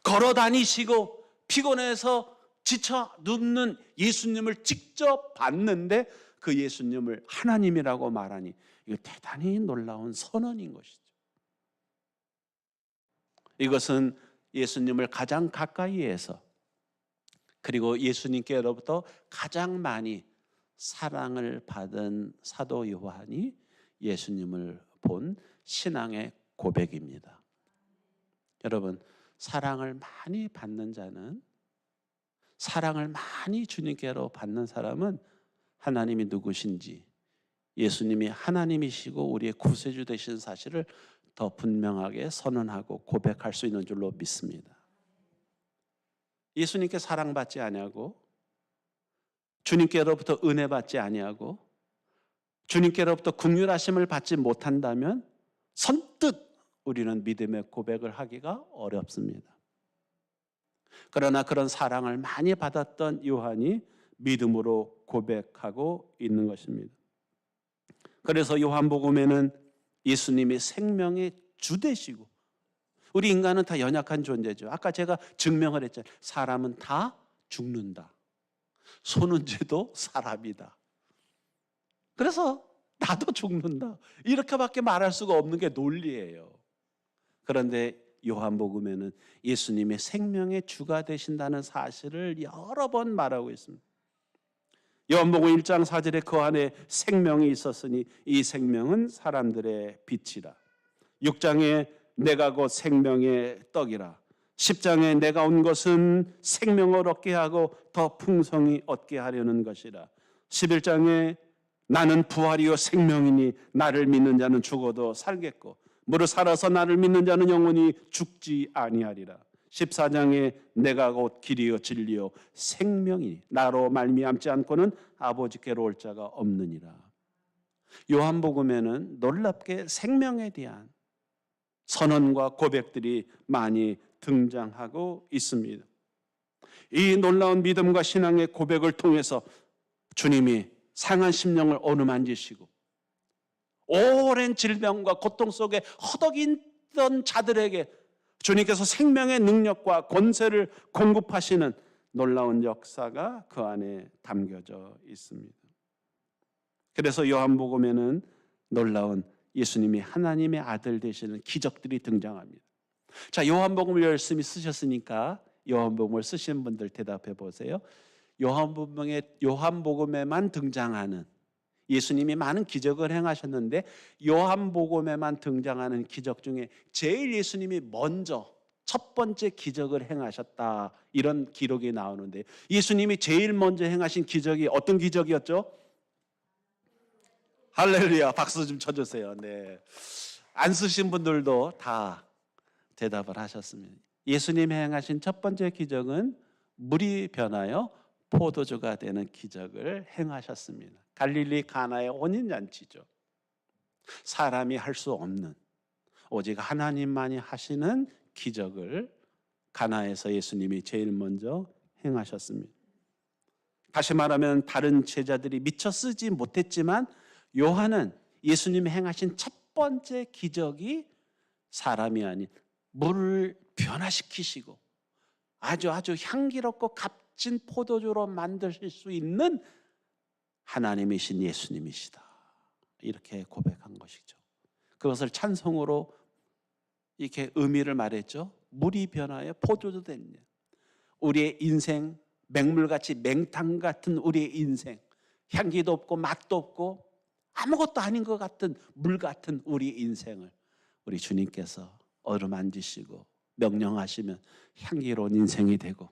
걸어 다니시고 피곤해서 지쳐 눕는 예수님을 직접 봤는데 그 예수님을 하나님이라고 말하니 이거 대단히 놀라운 선언인 것이죠. 이것은 예수님을 가장 가까이에서 그리고 예수님께로부터 가장 많이 사랑을 받은 사도 요한이 예수님을 본 신앙의 고백입니다. 여러분, 사랑을 많이 받는 자는, 사랑을 많이 주님께로 받는 사람은 하나님이 누구신지, 예수님이 하나님이시고 우리의 구세주 되신 사실을 더 분명하게 선언하고 고백할 수 있는 줄로 믿습니다. 예수님께 사랑받지 아니하고 주님께로부터 은혜 받지 아니하고 주님께로부터 긍휼하심을 받지 못한다면 선뜻 우리는 믿음의 고백을 하기가 어렵습니다. 그러나 그런 사랑을 많이 받았던 요한이 믿음으로 고백하고 있는 것입니다. 그래서 요한복음에는 예수님이 생명의 주 되시고, 우리 인간은 다 연약한 존재죠. 아까 제가 증명을 했잖아요. 사람은 다 죽는다. 손은죄도 사람이다. 그래서 나도 죽는다. 이렇게밖에 말할 수가 없는 게 논리예요. 그런데 요한복음에는 예수님의 생명의 주가 되신다는 사실을 여러 번 말하고 있습니다. 요한복음 1장 4절에 그 안에 생명이 있었으니 이 생명은 사람들의 빛이라. 6장에 내가 곧 생명의 떡이라. 10장에 내가 온 것은 생명을 얻게 하고 더 풍성히 얻게 하려는 것이라. 11장에 나는 부활이요 생명이니 나를 믿는 자는 죽어도 살겠고 무릇 살아서 나를 믿는 자는 영원히 죽지 아니하리라. 14장에 내가 곧 길이요 진리요 생명이니 나로 말미암지 않고는 아버지께로 올 자가 없느니라. 요한복음에는 놀랍게 생명에 대한 선언과 고백들이 많이 등장하고 있습니다. 이 놀라운 믿음과 신앙의 고백을 통해서 주님이 상한 심령을 어루만지시고 오랜 질병과 고통 속에 허덕이던 자들에게 주님께서 생명의 능력과 권세를 공급하시는 놀라운 역사가 그 안에 담겨져 있습니다. 그래서 요한복음에는 놀라운 예수님이 하나님의 아들 되시는 기적들이 등장합니다. 자, 요한복음을 열심히 쓰셨으니까 요한복음을 쓰신 분들 대답해 보세요. 요한복음에만 등장하는, 예수님이 많은 기적을 행하셨는데 요한복음에만 등장하는 기적 중에 제일 예수님이 먼저 첫 번째 기적을 행하셨다, 이런 기록이 나오는데 예수님이 제일 먼저 행하신 기적이 어떤 기적이었죠? 할렐루야, 박수 좀 쳐주세요. 네, 안 쓰신 분들도 다 대답을 하셨습니다. 예수님이 행하신 첫 번째 기적은 물이 변하여 포도주가 되는 기적을 행하셨습니다. 갈릴리 가나의 혼인잔치죠. 사람이 할 수 없는, 오직 하나님만이 하시는 기적을 가나에서 예수님이 제일 먼저 행하셨습니다. 다시 말하면 다른 제자들이 미처 쓰지 못했지만 요한은 예수님이 행하신 첫 번째 기적이 사람이 아닌 물을 변화시키시고 아주 향기롭고 값진 포도주로 만드실 수 있는 하나님이신 예수님이시다, 이렇게 고백한 것이죠. 그것을 찬송으로 이렇게 의미를 말했죠. 물이 변하여 포도주 됐냐. 우리의 인생, 맹물같이 맹탕 같은 우리의 인생, 향기도 없고 맛도 없고 아무것도 아닌 것 같은 물 같은 우리 인생을 우리 주님께서 어루만지시고 명령하시면 향기로운 인생이 되고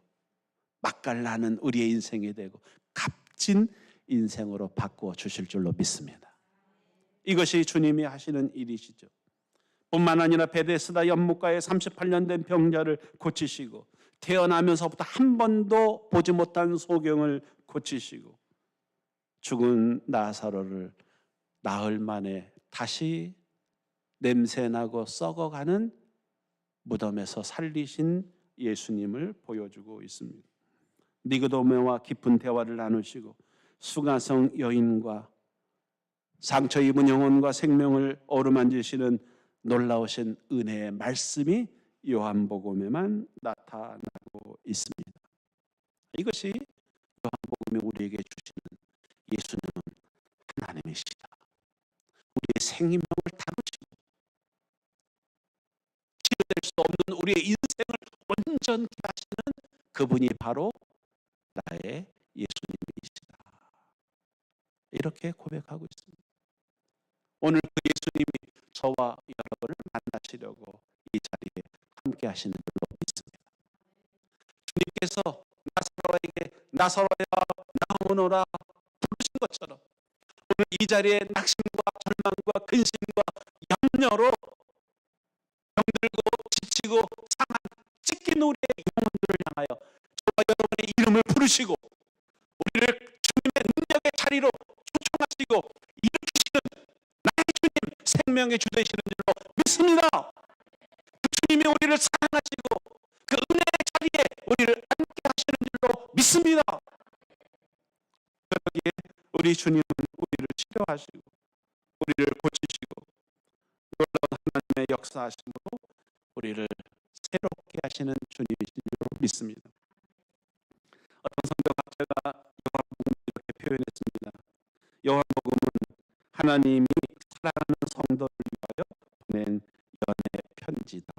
맛깔나는 우리의 인생이 되고 값진 인생으로 바꾸어 주실 줄로 믿습니다. 이것이 주님이 하시는 일이시죠. 뿐만 아니라 베데스다 연못가에 38년 된 병자를 고치시고 태어나면서부터 한 번도 보지 못한 소경을 고치시고 죽은 나사로를 나흘 만에 다시 냄새나고 썩어가는 무덤에서 살리신 예수님을 보여주고 있습니다. 니고데모와 깊은 대화를 나누시고 수가성 여인과 상처 입은 영혼과 생명을 어루만지시는 놀라우신 은혜의 말씀이 요한복음에만 나타나고 있습니다. 이것이 요한복음이 우리에게 주시는 예수님은 하나님이시다. 우리의 생명을 다루시고 치료될 수 없는 우리의 인생을 온전케 하시는 그분이 바로 나의 예수님이시다. 이렇게 고백하고 있습니다. 오늘 그 예수님이 저와 여러분을 만나시려고 이 자리에 함께 하시는 줄로 믿습니다. 주님께서 나사로에게 나사로야 나오너라 부르신 것처럼 오늘 이 자리에 낙심과 절망과 근심과 염려로 병들고 지치고 상한 찢긴 우리의 영혼들을 향하여 저와 여러분의 이름을 부르시고 우리를 주님의 능력의 자리로 초청하시고 일으키시는 나의 주님, 생명의 주 되시는 줄로 믿습니다. 그 주님이 우리를 사랑하시고 그 은혜의 자리에 우리를 앉게 하시는 줄로 믿습니다. 그러기에 우리 주님은 우리를 치료하시고 우리를 고치시고 놀라운 하나님의 역사하심으로 우리를 새롭게 하시는 주님이신 줄로 믿습니다. 어떤 성경학자가 요한복음을 이렇게 표현했습니다. 요한복음은 하나님이 사랑하는 성도를 위하여 보낸 연애 편지다.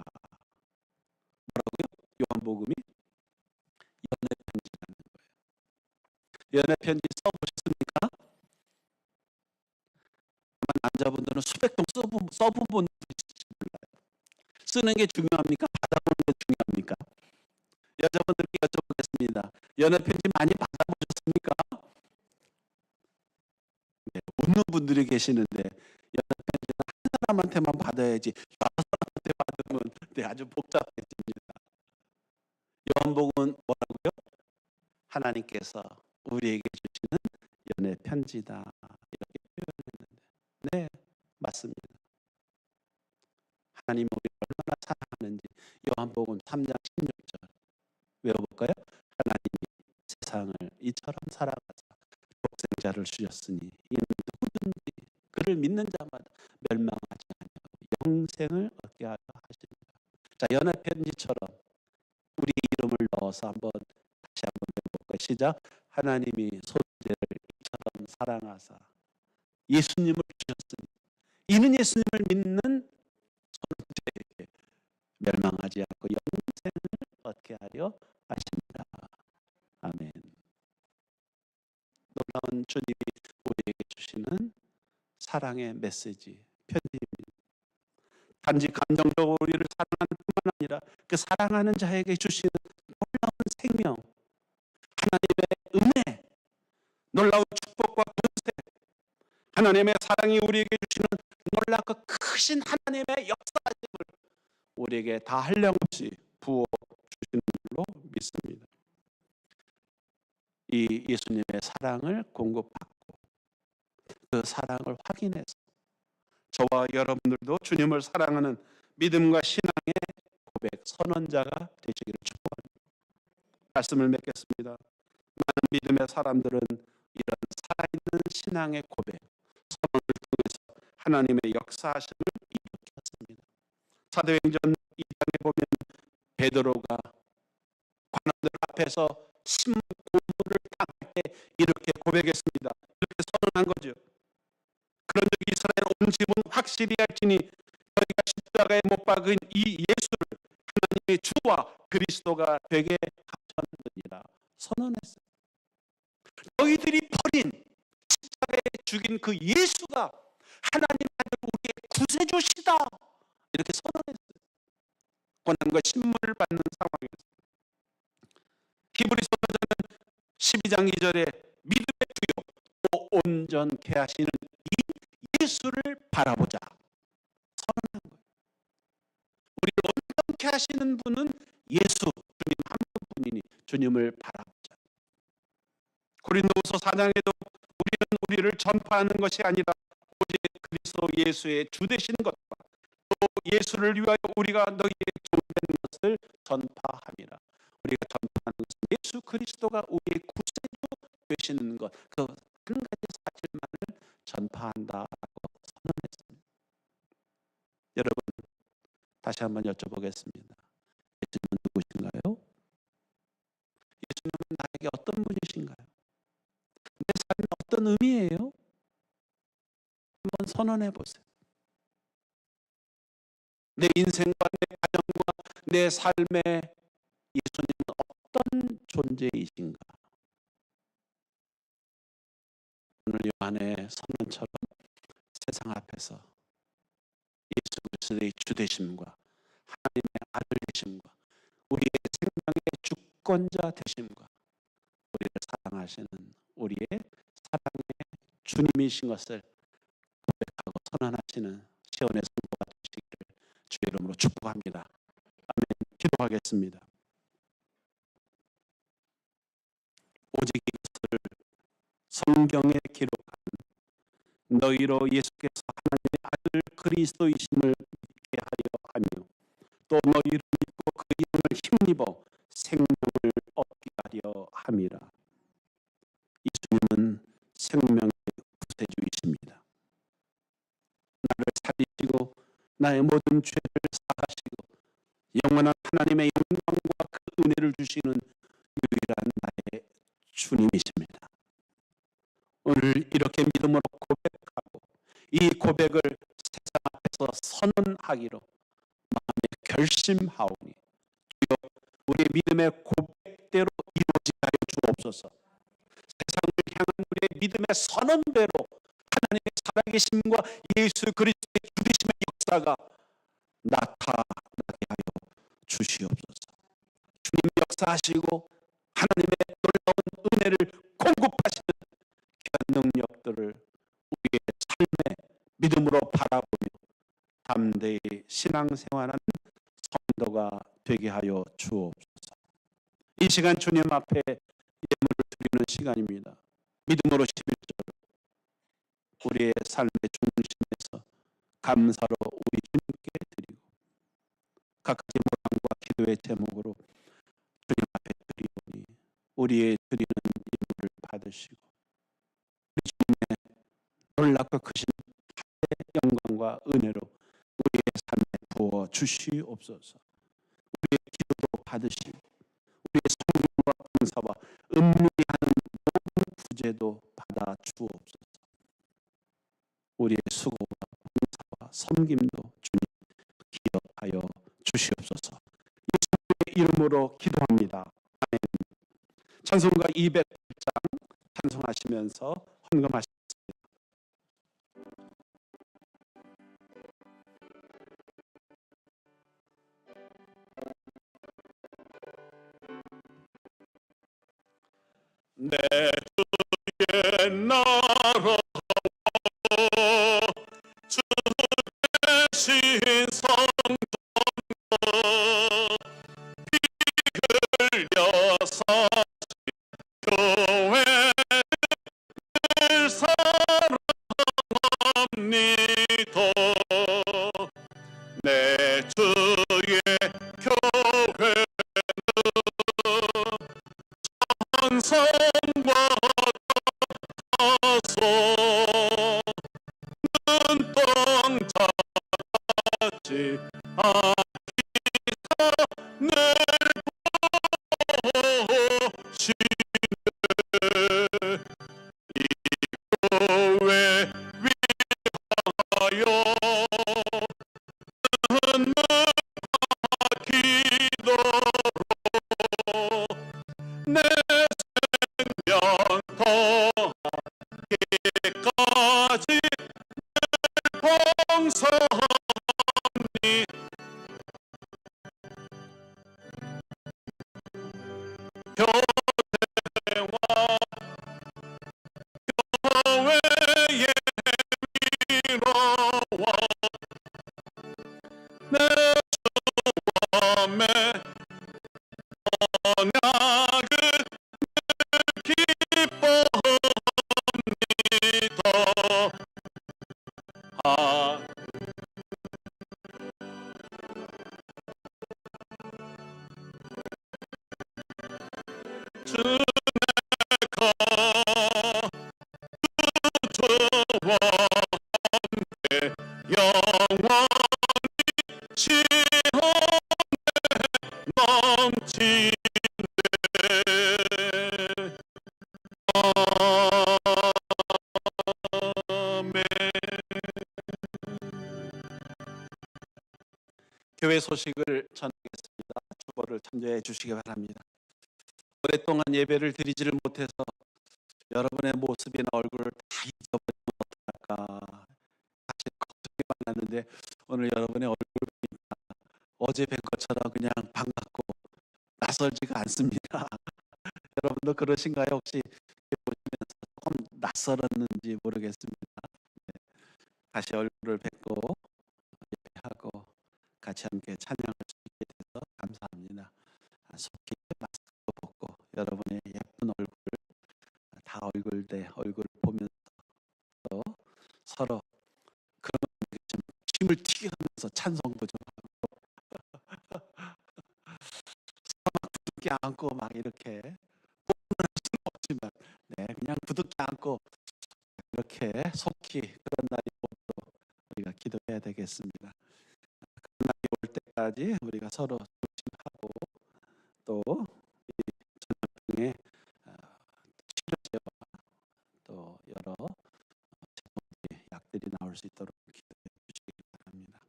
뭐라고요? 요한복음이 연애 편지라는 거예요. 연애 편지 써보셨습니까? 남자분들은 수백 통 써본 분도 있을지 몰라요. 쓰는 게 중요합니까? 받아보는 게 중요합니까? 여자분들께 여쭤보겠습니다. 연애 편지 많이 받아보셨습니까? 네, 웃는 분들이 계시는데 연애 편지는 한 사람한테만 받아야지 여러 사람한테 받으면 네, 아주 복잡해집니다. 요한복음은 뭐라고요? 하나님께서 우리에게 주시는 연애 편지다. 이렇게 표현했는데 네, 맞습니다. 하나님이 우리를 얼마나 사랑하는지 요한복음 3장 16절 외워볼까요? 하나님이 세상을 이처럼 사랑하사 독생자를 주셨으니 이는 누구든지 그를 믿는 자마다 멸망하지 아니하고 영생을 얻게 하려 하십니다. 자, 연애 편지처럼 우리 이름을 넣어서 다시 한번 해볼까요? 시작. 하나님이 소재를 이처럼 사랑하사 예수님을 주셨으니 이는 예수님을 믿는 소재에게 멸망하지 않고 영생을 얻게 하려 하십니다. 아멘. 놀라운 주님이 우리에게 주시는 사랑의 메시지, 편지입니다. 단지 감정적으로 우리를 사랑하는 뿐만 아니라 그 사랑하는 자에게 주시는 놀라운 생명, 하나님의 은혜, 놀라운 축복과 권세, 하나님의 사랑이 우리에게 주시는 놀랍고 크신 하나님의 역사하심을 우리에게 다 한량없이 부어 주시는 줄로 믿습니다. 이 예수님의 사랑을 공급받고 그 사랑을 확인해서 저와 여러분들도 주님을 사랑하는 믿음과 신앙의 고백 선언자가 되시기를 축복합니다. 말씀을 맺겠습니다. 많은 믿음의 사람들은 이런 살아있는 신앙의 고백 선언을 통해서 하나님의 역사하심을 일으켰습니다. 사도행전 2장에 보면 베드로가 관원들 앞에서 신문 고문을 당할 때 이렇게 고백했습니다. 이렇게 선언한 거죠. 그런 적 이스라엘 온 집은 확실히 할지니 너희가 십자가에 못 박은 이 예수를 하나님의 주와 그리스도가 되게 하셨느니라 선언했어요. 너희들이 버린 십자가에 죽인 그 예수가 하나님 아들 우리의 구세주시다 이렇게 선언했어요. 고난과 신문을 받는 상황에서 히브리서는 12장 2절에 믿음의 주요 또 온전케 하시는 이 예수를 바라보자 선언한 거예요. 우리를 온전케 하시는 분은 예수 주님 한 분뿐이니 주님을 바라보자. 고린도후서 4장에도 우리는 우리를 전파하는 것이 아니라 오직 그리스도 예수의 주 되신 것과 또 예수를 위하여 우리가 너희에게 종된 것을 전파함이라. 우리가 전파하는 것은 예수 그리스도가 우리의 구세주 되시는 것, 그 한 가지 사실만을 전파한다라고 선언했습니다. 여러분, 다시 한번 여쭤보겠습니다. 예수님은 누구신가요? 예수님은 나에게 어떤 분이신가요? 내 삶에 어떤 의미예요? 한번 선언해 보세요. 내 인생과 내 가정과 내 삶에 예수님은 어떤 존재이신가? 오늘 요한의 선언처럼 세상 앞에서 예수 그리스도의 주 되심과 하나님의 아들 되심과 우리의 생명의 주권자 되심과 우리를 사랑하시는 우리의 사랑의 주님이신 것을 고백하고 선언하시는 시온의 성도가 되시기를 주 이름으로 축복합니다. 아멘. 기도하겠습니다. 오직 이것을 성경에 기록한 너희로 예수께서 하나님의 아들 그리스도이심을 믿게 하려 하며 또 너희를 믿고 그 이름을 힘입어 생명을 얻게 하려 함이라. 예수님은 생명의 구세주이십니다. 나를 살리시고 나의 모든 죄를 사하시고 영원한 하나님의 영광과 그 은혜를 주시는 유일한 나의 주님이십니다. 오늘 이렇게 믿음으로 고백하고 이 고백을 세상 앞에서 선언하기로 마음에 결심하오니 주여 우리의 믿음의 고백대로 이루어지게 하여 주옵소서. 세상을 향한 우리의 믿음의 선언대로 하나님의 살아계심과 예수 그리스도의 주되심의 역사가 나타나게 하여 주시옵소서. 주님 역사하시고 하나님의 놀라운 은혜를 공급하시는 귀한 능력들을 우리의 삶에 믿음으로 바라보며 담대히 신앙생활하는 성도가 되게 하여 주옵소서. 이 시간 주님 앞에 예물을 드리는 시간입니다. 믿음으로 11절 우리의 삶의 중심에서 감사로 우리 주님께 드리고 각가지 모양과 기도의 제목으로 주님 앞에 드리오니 우리의 드리는 예물을 받으시고 우리 주님의 놀랍고 크신 영광과 은혜로 우리의 삶에 부어 주시옵소서. 우리의 기도도 받으시고 우리의 성령과 봉사와 음미하는 모든 구제도 받아 주옵소서. 우리의 수고와 봉사와 섬김도 주님 기억하여 주시옵소서. 예수님의 이름으로 기도합니다. 아멘. 찬송가 208장 찬송하시면서 헌금하십시오. 내 주의 나라 주 대신 성전도 비 흘려서 교회를 사랑합니다. 내 주의 교회는 성과 같아서 눈동자같이 아기가 늘 보시네. 이 교회 위하여 기도로 내 생명 더하기까지 봉사하니 교회와 교회의 미로와 내 주함의 언약을 기뻐합니다. 오랫동안 예배를 드리지를 못해서 여러분의 모습이나 얼굴을 다 잊어버리면 어떡할까 사실 걱정이 많았는데 오늘 여러분의 얼굴 어제 뵌 것처럼 그냥 반갑고 낯설지가 않습니다. 여러분도 그러신가요? 혹시 보시면서 조금 낯설었는지 모르겠습니다. 다시 얼굴을 뵙고 예배하고 같이 함께 찬양할 수 있게 돼서 감사합니다. 속히 마스크도 벗고 여러분의 예쁜 얼굴 다 얼굴 대 얼굴 보면서 서로 그런 좀 힘을 튀게 하면서 찬송도 좀 부둥켜 안고 막 이렇게 없지만 그냥 부둥켜 안고 이렇게 속히 그런 날이 오도록 우리가 기도해야 되겠습니다. 그런 날이 올 때까지 우리가 서로 조심하고 또 전염병의 치료제와 또 여러 제품들이 약들이 나올 수 있도록 기도해 주시기 바랍니다.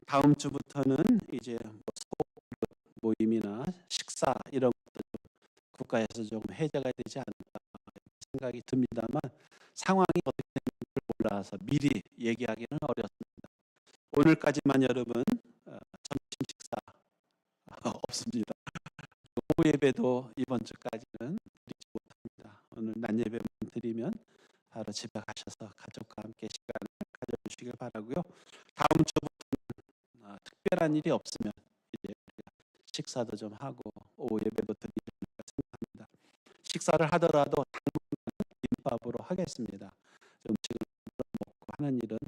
다음 주부터는 이제 모임이나 식사 이런 것도 국가에서 좀 해제가 되지 않을까 생각이 듭니다만 상황이 어떻게 되는지 몰라서 미리 얘기하기는 어렵습니다. 오늘까지만 여러분 점심 식사 없습니다. 오후 예배도 이번 주까지는 드리지 못합니다. 오늘 낮 예배만 드리면 바로 집에 가셔서 가족과 함께 시간을 가져주시길 바라고요. 다음 주부터는 특별한 일이 없으면 이제 우리가 식사도 좀 하고 오후 예배도 드리려고 생각합니다. 식사를 하더라도 당분간 김밥으로 하겠습니다. 음식을 먹고 하는 일은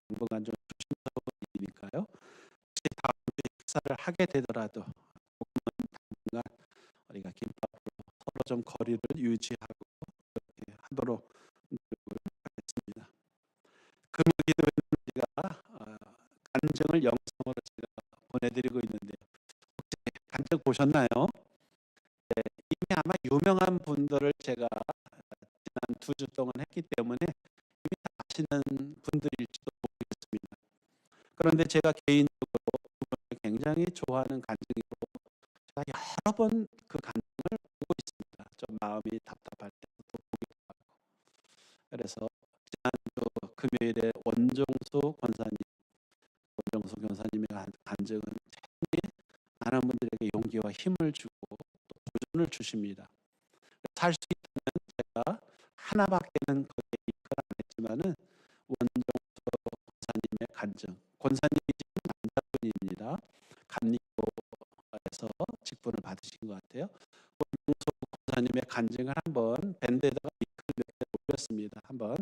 당분간 좀 조심스러운 일이니까요. 혹시 다음 주에 식사를 하게 되더라도 당분간 우리가 김밥으로 서로 좀 거리를 유지하고 그렇게 하도록 노력을 하겠습니다. 금요 기도회는 제가 간증을 영상으로 제가 보내드리고 있는데요. 혹시 간증 보셨나요? 네, 이미 아마 유명한 분들을 제가 지난 2주 동안 했기 때문에 이미 다 아시는 분들일지도 모르겠습니다. 그런데 제가 개인적으로 그분을 굉장히 좋아하는 간증이고 제가 여러 번 그 간증을 보고 있습니다. 좀 마음이 답답할 때도 보기도 하고. 그래서 지난주 금요일에 원종수 권사님의 간증은 굉장히 많은 분들에게 용기와 힘을 주고 또 도전을 주십니다. 살 수 있다면 제가 하나밖에는 거기에 입을 안 했지만은 원종수 권사님의 간증, 권사님이지만 남자분입니다. 감리교에서 직분을 받으신 것 같아요. 원종수 권사님의 간증을 한번 밴드에다가 링크를 몇 개 올렸습니다. 한번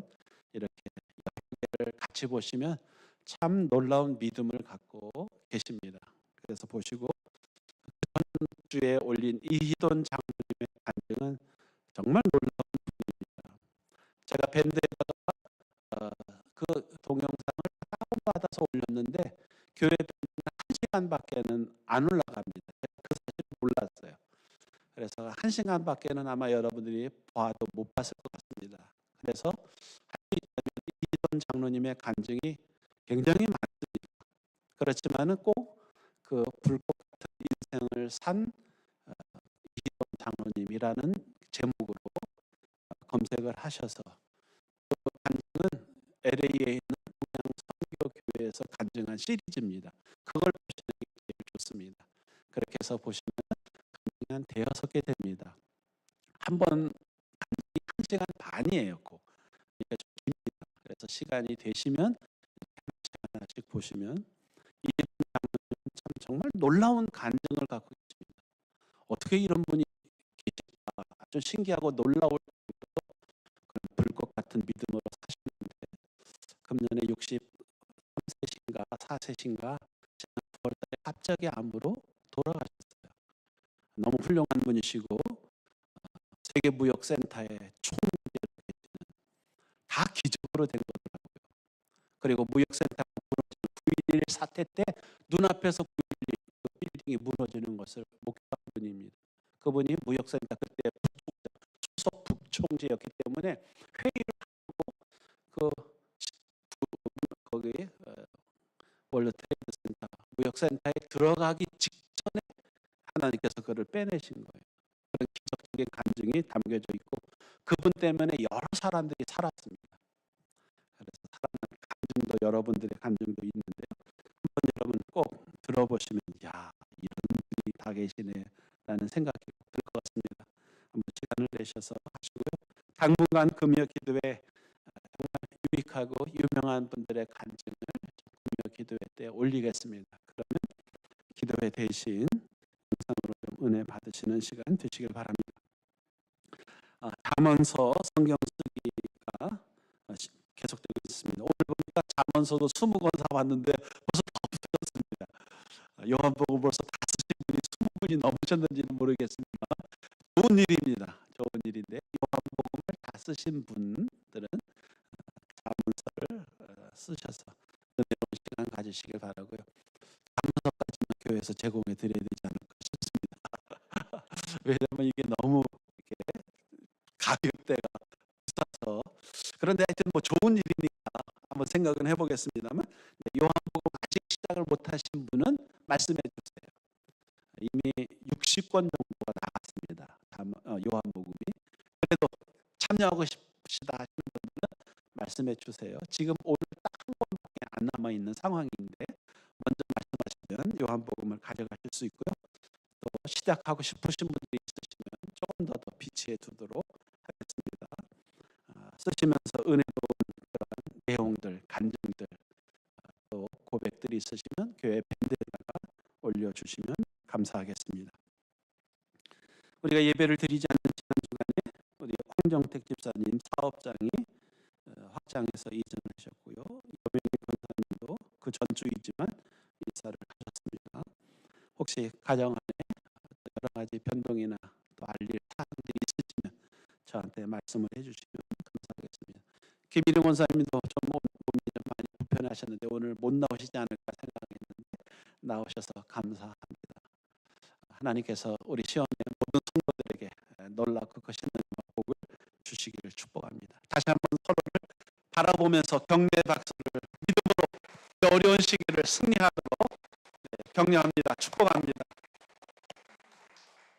이렇게 여러 개를 같이 보시면 참 놀라운 믿음을 갖고 계십니다. 그래서 보시고 주에 올린 이희돈 장로님의 간증은 정말 놀라운 분입니다. 제가 밴드에다가 그 동영상을 다운받아서 올렸는데 교회 밴드는 1시간밖에는 안 올라갑니다. 제가 그 사실을 몰랐어요. 그래서 1시간밖에는 아마 여러분들이 봐도 못 봤을 것 같습니다. 그래서 할 수 있다면 이희돈 장로님의 간증이 굉장히 많습니다. 그렇지만은 꼭 그 불꽃 같은 인생을 산 이희돈 장로님이라는 제목으로 검색을 하셔서 그 간증은 LA에 있는 동양 선교교회에서 간증한 시리즈입니다. 그걸 보시는 게 제일 좋습니다. 그렇게 해서 보시면 간증이 한 대여섯 개 됩니다. 한 번 간증이 1시간 반이에요. 그러니까 좀 깁니다. 그래서 시간이 되시면 하나씩 보시면 이희돈 장로님은 참 정말 놀라운 간증을 갖고 계십니다. 어떻게 이런 분이 계실까 아주 신기하고 놀라울 그런 불꽃 같은 믿음으로 사시는데 금년에 63세신가 4세신가 지난 9월달에 갑자기 암으로 돌아가셨어요. 너무 훌륭한 분이시고 세계무역센터의 총재로 계시는 다 기적으로 된 거더라고요. 그리고 무역센터가 무너지는 9.11 사태 때 눈앞에서 9.11 그 빌딩이 무너지는 것을 목격한 분입니다. 그분이 무역센터 그때 수석 북총재였기 때문에 회의를 하고 그 거기 월드 트레이드 센터 무역센터에 들어가기 직전에 한 하나님께서 그를 빼내신 거예요. 그런 기적적인 간증이 담겨져 있고 그분 때문에 여러 사람들이 살았습니다. 그래서 살아난 간증도 여러분들의 간증도 있는데요. 한번 여러분 꼭 들어보시면 야 이런 분이 다 계시네라는 생각이 들 것 같습니다. 한번 시간을 내셔서 하시고요. 당분간 금요 기도회 정말 유익하고 유명한 분들의 간증을 금요 기도회 때 올리겠습니다. 그러면 기도회 대신 영상으로 좀 은혜 받으시는 시간 되시길 바랍니다. 잠언서 성경 쓰기가 계속되고 있습니다. 오늘 보니까 잠언서도 20권 사봤는데 벌써 다 붙었습니다. 요한복음 벌써 다 쓰신 분이 20분이 넘으셨는지는 모르겠습니다. 좋은 일입니다. 좋은 일인데 요한복음을 다 쓰신 분들은 잠언서를 쓰셔서 은혜로운 시간 가지시길 바라고요. 잠언서까지는 교회에서 제공해 드려야 되지 않을까 싶습니다. 왜냐하면 이게 너무 이렇게 가격대가 비싸서. 그런데 하여튼 뭐 좋은 일이니까 한번 생각은 해보겠습니다만 요한복음 아직 시작을 못하신 분은 말씀해 주세요. 이미 60권 정도가 나갔습니다. 요한복음이. 그래도 참여하고 싶으시다 하시는 분들은 말씀해 주세요. 지금 오늘 딱 한 권밖에 안 남아 있는 상황인데 먼저 말씀하시면 요한복음을 가져가실 수 있고요. 또 시작하고 싶으신 분들이 있으시면 조금 더 비치해 두도록 하겠습니다. 쓰시면서 은혜로운 그런 내용들, 간증들, 또 고백들이 있으시면 교회 밴드에다가 올려주시면 감사하겠습니다. 우리가 예배를 드리지 않는 지난 주간에 우리 황정택 집사님 사업장이 확장해서 이전하셨고요. 여명희 권사님도 그 전주이지만 이사를 하셨습니다. 혹시 가정 안에 여러 가지 변동이나 또 알릴 사항들이 있으시면 저한테 말씀을 해주시면 감사하겠습니다. 김일영 원사님도 좀 몸이 좀 많이 불편하셨는데 오늘 못 나오시지 않을까 생각했는데 나오셔서 감사합니다. 하나님께서 우리 시온의 모든 성도들에게 놀랍고 크신 복을 주시기를 축복합니다. 다시 한번 서로를 바라보면서 격려 박수를 믿음으로 이 어려운 시기를 승리하도록 격려합니다. 축복합니다.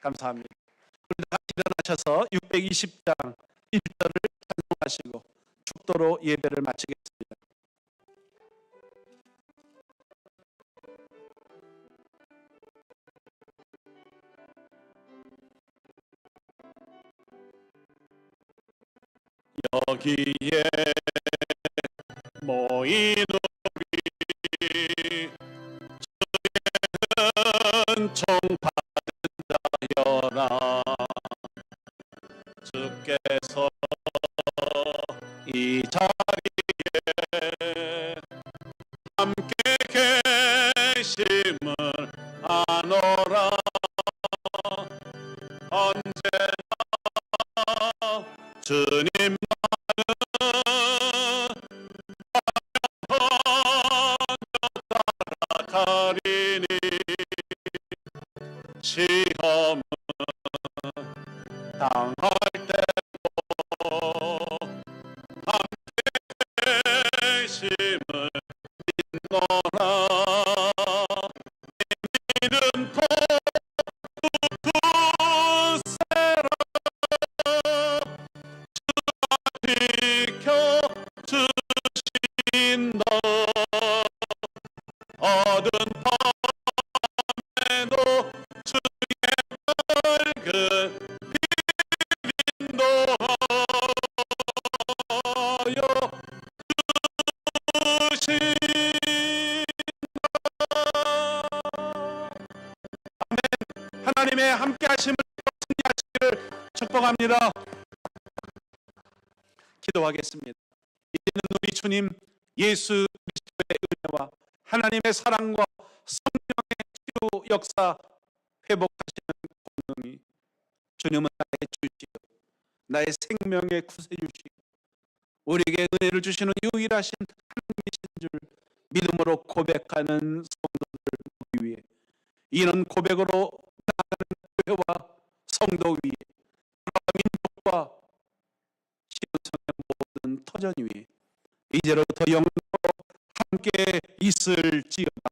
감사합니다. 우리 다 일어나셔서 620장 1절을 찬송하시고 축도로 예배를 마치겠습니다. 여기에 모인 우리 은총 받은 자여라. 주께서 이 자리에 함께 계심을 아노라. 언제나 주님만은 따라가리니 시험은 당할 때도 함께 계심을 믿노라. 믿음 굳세라. 지켜주신다. 어두운 밤에도 주의 밝은 인도하여 주신다. 아멘. 하나님의 함께 하심을 승리하시기를 축복합니다. 기도하겠습니다. 이제는 우리 주님 예수 그리스도의 은혜와 하나님의 사랑과 성령의 치유 역사 회복하시는 권능이 주님은 나의 주시요 나의 생명의 구세주시요 우리에게 은혜를 주시는 유일하신 하나님이신 줄 믿음으로 고백하는 성도들 위해 이런 고백으로 나아가는 교회와 성도 위에 민족과 시온성의 모든 터전 위에 이제로부터 영원토록 함께 있을지어다.